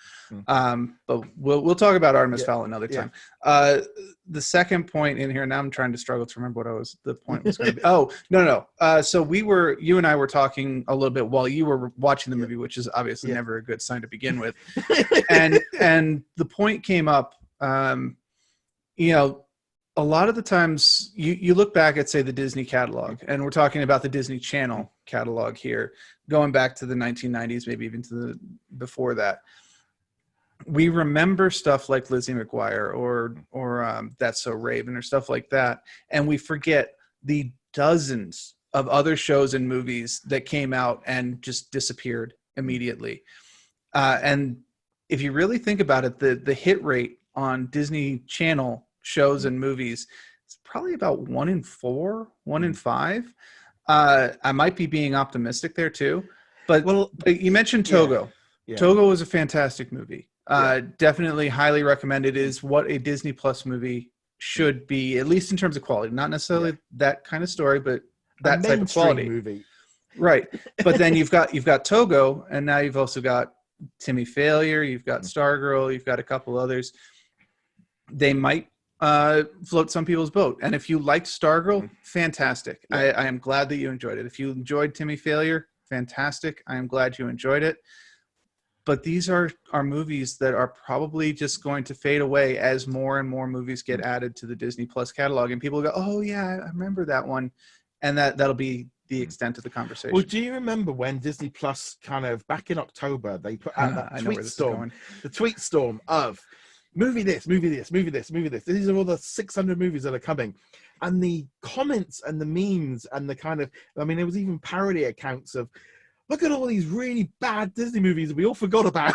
But we'll talk about Artemis Fowl another time. The second point in here, now I'm trying to struggle to remember what the point was going to be. Oh, no. So you and I were talking a little bit while you were watching the movie, which is obviously never a good sign to begin with. and the point came up, a lot of the times you look back at, say, the Disney catalog, and we're talking about the Disney Channel catalog here, going back to the 1990s, maybe even to before that. We remember stuff like Lizzie McGuire or That's So Raven or stuff like that, and we forget the dozens of other shows and movies that came out and just disappeared immediately. And if you really think about it, the hit rate on Disney Channel shows and movies it's probably about 1 in 4, 1 in 5. I might be being optimistic there too, but you mentioned Togo. Yeah. Togo was a fantastic movie. Yeah. Definitely highly recommended. Is what a Disney Plus movie should be, at least in terms of quality. Not necessarily that kind of story, but that type of quality. Movie. Right. But then you've got Togo, and now you've also got Timmy Failure, you've got Stargirl, you've got a couple others. They might float some people's boat. And if you liked Stargirl, fantastic. Yeah. I am glad that you enjoyed it. If you enjoyed Timmy Failure, fantastic. I am glad you enjoyed it. But these are movies that are probably just going to fade away as more and more movies get added to the Disney Plus catalog. And people go, oh, yeah, I remember that one. And that'll be the extent of the conversation. Well, do you remember when Disney Plus kind of back in October, they put out that tweet storm, the tweet storm of movie this, movie this, movie this, movie this. These are all the 600 movies that are coming. And the comments and the memes and the kind of, I mean, there was even parody accounts of, look at all these really bad Disney movies that we all forgot about.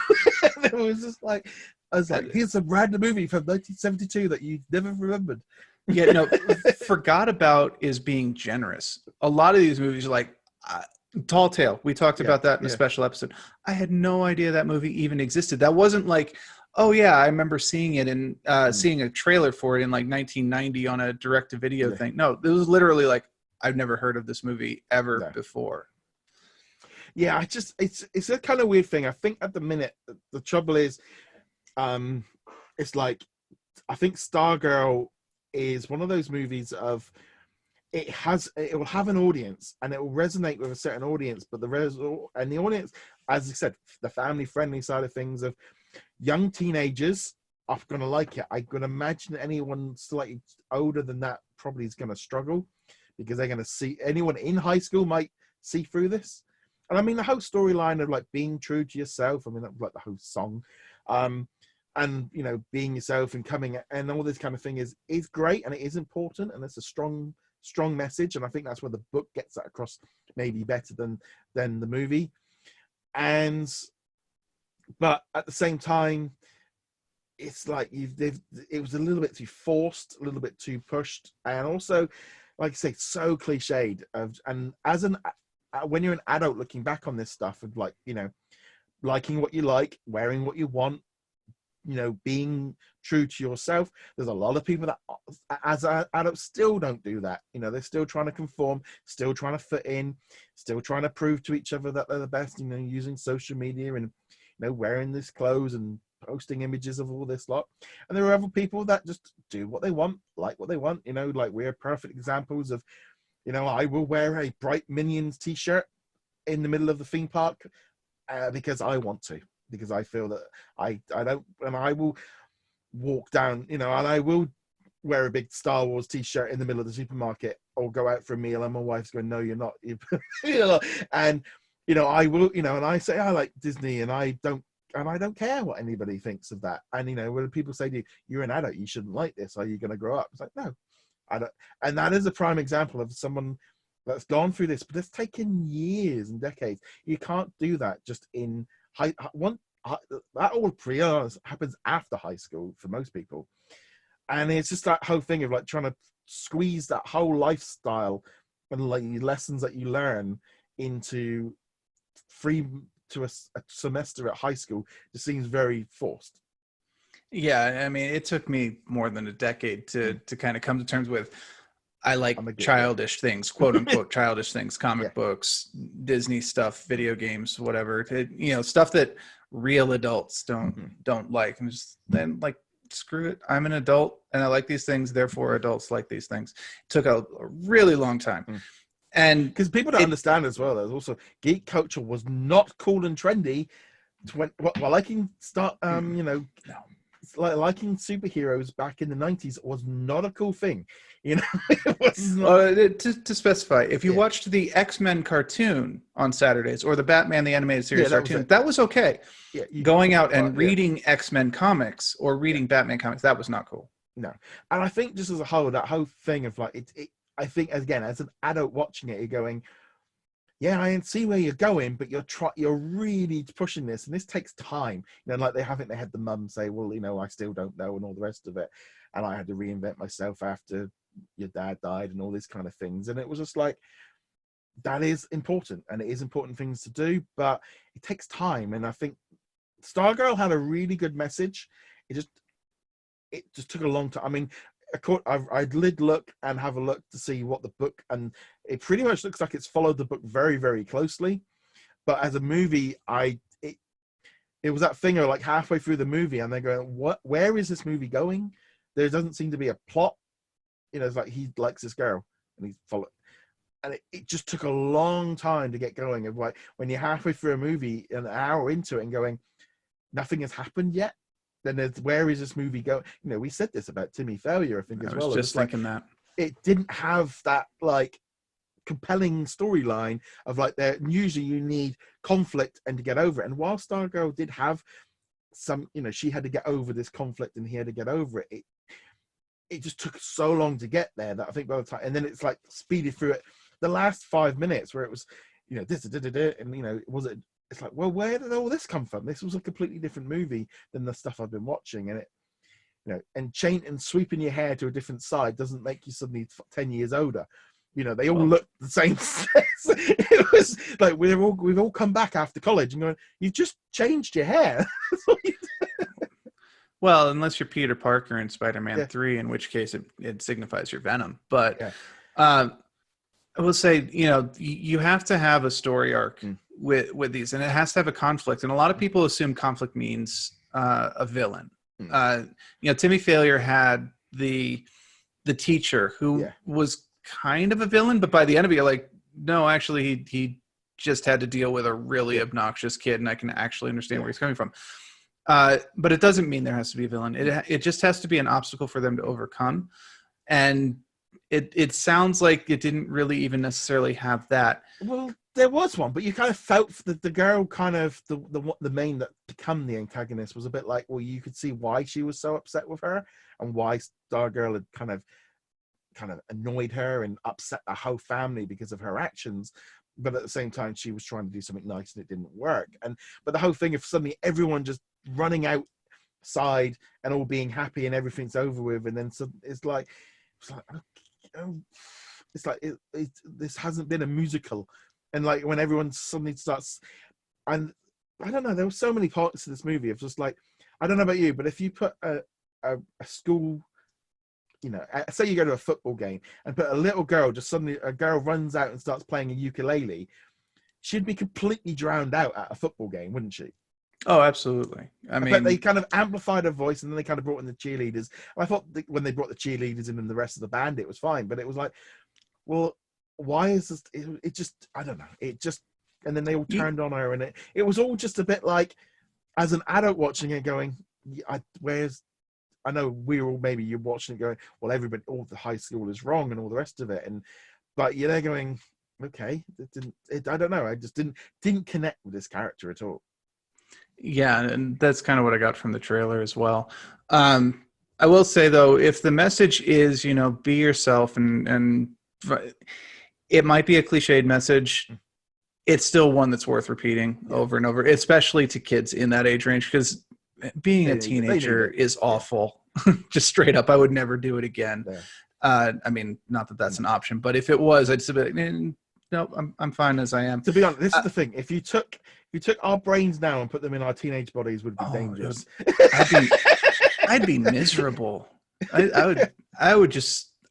It was just like, I was like, here's a random movie from 1972 that you never remembered. Yeah, no, forgot about is being generous. A lot of these movies are like Tall Tale. We talked about that in a special episode. I had no idea that movie even existed. That wasn't like, oh yeah, I remember seeing it and seeing a trailer for it in like 1990 on a direct-to-video thing. No, it was literally like, I've never heard of this movie ever before. Yeah, it's a kind of weird thing. I think at the minute the trouble is, it's like, I think Stargirl is one of those movies of it will have an audience and it will resonate with a certain audience, but the audience, as I said, the family friendly side of things of young teenagers are going to like it. I can imagine anyone slightly older than that probably is going to struggle because they're going to see, anyone in high school might see through this. And I mean, the whole storyline of like being true to yourself, I mean, like the whole song, and you know, being yourself and coming and all this kind of thing is great, and it is important, and it's a strong message, and I think that's where the book gets that across maybe better than the movie. But at the same time, it's like it was a little bit too forced, a little bit too pushed, and also, like I say, so cliched. And as when you're an adult looking back on this stuff, and like, you know, liking what you like, wearing what you want, you know, being true to yourself, there's a lot of people that as adults still don't do that. You know, they're still trying to conform, still trying to fit in, still trying to prove to each other that they're the best, you know, using social media and, you know, wearing this clothes and posting images of all this lot. And there are other people that just do what they want, like what they want, you know, like we're perfect examples of, you know, I will wear a Bright Minions t-shirt in the middle of the theme park because I want to, because I feel that I don't, and I will walk down, you know, and I will wear a big Star Wars t-shirt in the middle of the supermarket or go out for a meal and my wife's going, no, you're not. You know, and, you know, I will, you know, and I say I like Disney and I don't care what anybody thinks of that. And, you know, when people say to you, you're an adult, you shouldn't like this, are you going to grow up? It's like, no, I don't. And that is a prime example of someone that's gone through this, but it's taken years and decades. You can't do that just in that all happens after high school for most people. And it's just that whole thing of like trying to squeeze that whole lifestyle and like lessons that you learn into a semester at high school just seems very forced. Yeah, I mean, it took me more than a decade to kind of come to terms with, I like childish things, quote unquote, childish things, comic books, Disney stuff, video games, whatever, you know, stuff that real adults don't like. And just then like, screw it. I'm an adult and I like these things. Therefore adults like these things. It took a really long time. And because people don't understand as well, there's also geek culture was not cool and trendy while liking you know, liking superheroes back in the 90s was not a cool thing, you know. It was not... to specify, if you watched the X-Men cartoon on Saturdays or the Batman the Animated Series cartoon, that was okay. Going out and reading X-Men comics or reading Batman comics, that was not cool. No. And I think just as a whole, that whole thing of like I think again as an adult watching it, you're going, yeah, I see where you're going, but you're really pushing this, and this takes time. You know, like they had the mum say, well, you know, I still don't know, and all the rest of it, and I had to reinvent myself after your dad died and all these kind of things. And it was just like, that is important, and it is important things to do, but it takes time. And I think Stargirl had a really good message. It just took a long time. I mean, I did look and have a look to see what the book, and it pretty much looks like it's followed the book very, very closely. But as a movie, it was that thing of like halfway through the movie, and they're going, "What? Where is this movie going?" There doesn't seem to be a plot. It's like he likes this girl, and he's followed. And it just took a long time to get going. Of like when you're halfway through a movie, an hour into it, and going, nothing has happened yet. Then where is this movie going? We said this about Timmy Failure, I think, as well. I was just thinking that it didn't have that like compelling storyline of like there. Usually, you need conflict and to get over it. And while Stargirl did have some, she had to get over this conflict and he had to get over it. It just took so long to get there that I think by the time, and then it's like speeded through it. The last 5 minutes where it was, this, and it's like, well, where did all this come from? This was a completely different movie than the stuff I've been watching, and and sweeping your hair to a different side doesn't make you suddenly 10 years older. They all look the same. It was like we've all come back after college and going, you've just changed your hair. Well, unless you're Peter Parker in Spider-Man 3, in which case it signifies your Venom. But I will say, you have to have a story arc with these, and it has to have a conflict. And a lot of people assume conflict means a villain. Timmy Failure had the teacher who was kind of a villain, but by the end of it, you're like, no, actually, he just had to deal with a really obnoxious kid, and I can actually understand where he's coming from. But it doesn't mean there has to be a villain. It just has to be an obstacle for them to overcome. And it sounds like it didn't really even necessarily have that. Well, there was one, but you kind of felt that the girl, kind of the main that become the antagonist, was a bit like, well, you could see why she was so upset with her and why Stargirl had kind of annoyed her and upset the whole family because of her actions. But at the same time, she was trying to do something nice and it didn't work. But the whole thing of suddenly everyone just running outside and all being happy and everything's over with, and then it's like this hasn't been a musical. And like when everyone suddenly starts, and I don't know, there were so many parts of this movie of just like, I don't know about you, but if you put a school, say you go to a football game and put a little girl, just suddenly a girl runs out and starts playing a ukulele, she'd be completely drowned out at a football game, wouldn't she? Oh, absolutely. I mean, they kind of amplified her voice, and then they kind of brought in the cheerleaders. I thought when they brought the cheerleaders in and the rest of the band, it was fine, but it was like, well, why is this? It just, I don't know. It just, and then they all turned on her, and it was all just a bit like, as an adult watching it, going, I know you're watching it going, well, everybody, all the high school is wrong and all the rest of it, but you're there going, okay, I don't know. I just didn't connect with this character at all. Yeah, and that's kind of what I got from the trailer as well. I will say though, if the message is, be yourself, and it might be a cliched message, it's still one that's worth repeating over and over, especially to kids in that age range, because being a teenager is awful. Just straight up, I would never do it again. I mean, not that that's an option, but if it was, I'd just be like, no, I'm fine as I am. To be honest, this is the thing. If you took our brains now and put them in our teenage bodies, would be dangerous. I'd be miserable.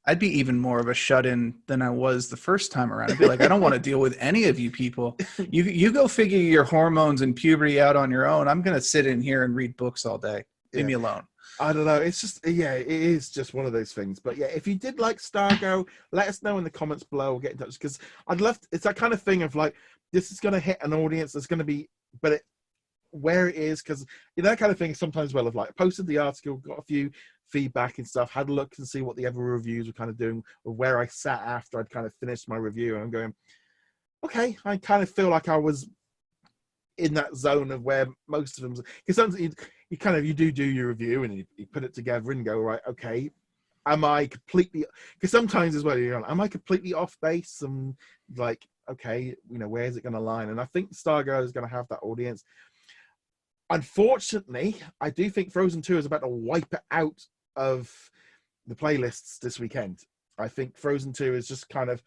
I'd be even more of a shut-in than I was the first time around. I'd be like, I don't want to deal with any of you people. You go figure your hormones and puberty out on your own. I'm going to sit in here and read books all day. Leave me alone. I don't know. It's just, it is just one of those things. But yeah, if you did like Stargirl, let us know in the comments below or get in touch, because I'd love to, it's that kind of thing of like, this is going to hit an audience that's going to be, but where it is, because that kind of thing is sometimes well of like, I posted the article, got a few feedback and stuff, had a look and see what the other reviews were kind of doing, or where I sat after I'd kind of finished my review, and I'm going, okay, I kind of feel like I was in that zone of where most of them, because sometimes you do your review and you put it together and go, right, okay, am I completely, because sometimes as well, am I completely off base, and like, okay, where is it going to line? And I think Stargirl is going to have that audience. Unfortunately, I do think Frozen 2 is about to wipe it out of the playlists this weekend. I think Frozen 2 is just kind of,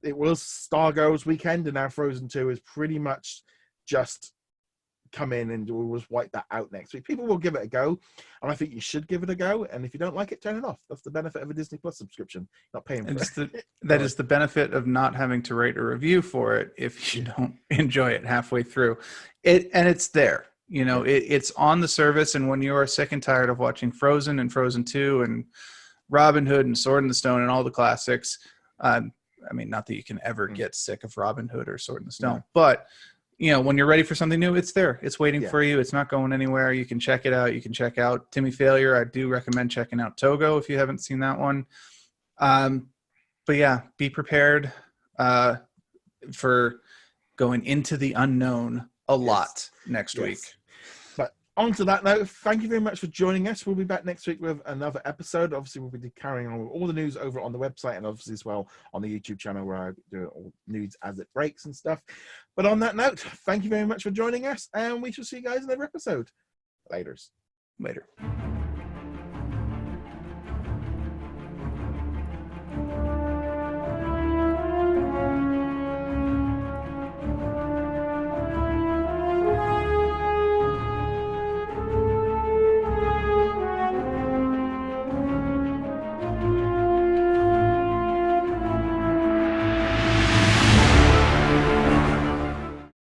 it was Stargirl's weekend, and now Frozen 2 is pretty much just come in and we'll just wipe that out next week. People will give it a go, and I think you should give it a go. And if you don't like it, turn it off. That's the benefit of a Disney Plus subscription. Not paying for it. That is the benefit of not having to write a review for it if you don't enjoy it halfway through. And it's there. You know, it's on the service, and when you are sick and tired of watching Frozen and Frozen 2 and Robin Hood and Sword in the Stone and all the classics, I mean, not that you can ever get sick of Robin Hood or Sword in the Stone, but you know, when you're ready for something new, it's there. It's waiting for you. It's not going anywhere. You can check it out. You can check out Timmy Failure. I do recommend checking out Togo if you haven't seen that one. But yeah, be prepared for going into the unknown a lot next week. But on to that note, thank you very much for joining us. We'll be back next week with another episode. Obviously, we'll be carrying on with all the news over on the website, and obviously as well on the YouTube channel where I do all news as it breaks and stuff. But on that note, thank you very much for joining us, and we shall see you guys in another episode. Later.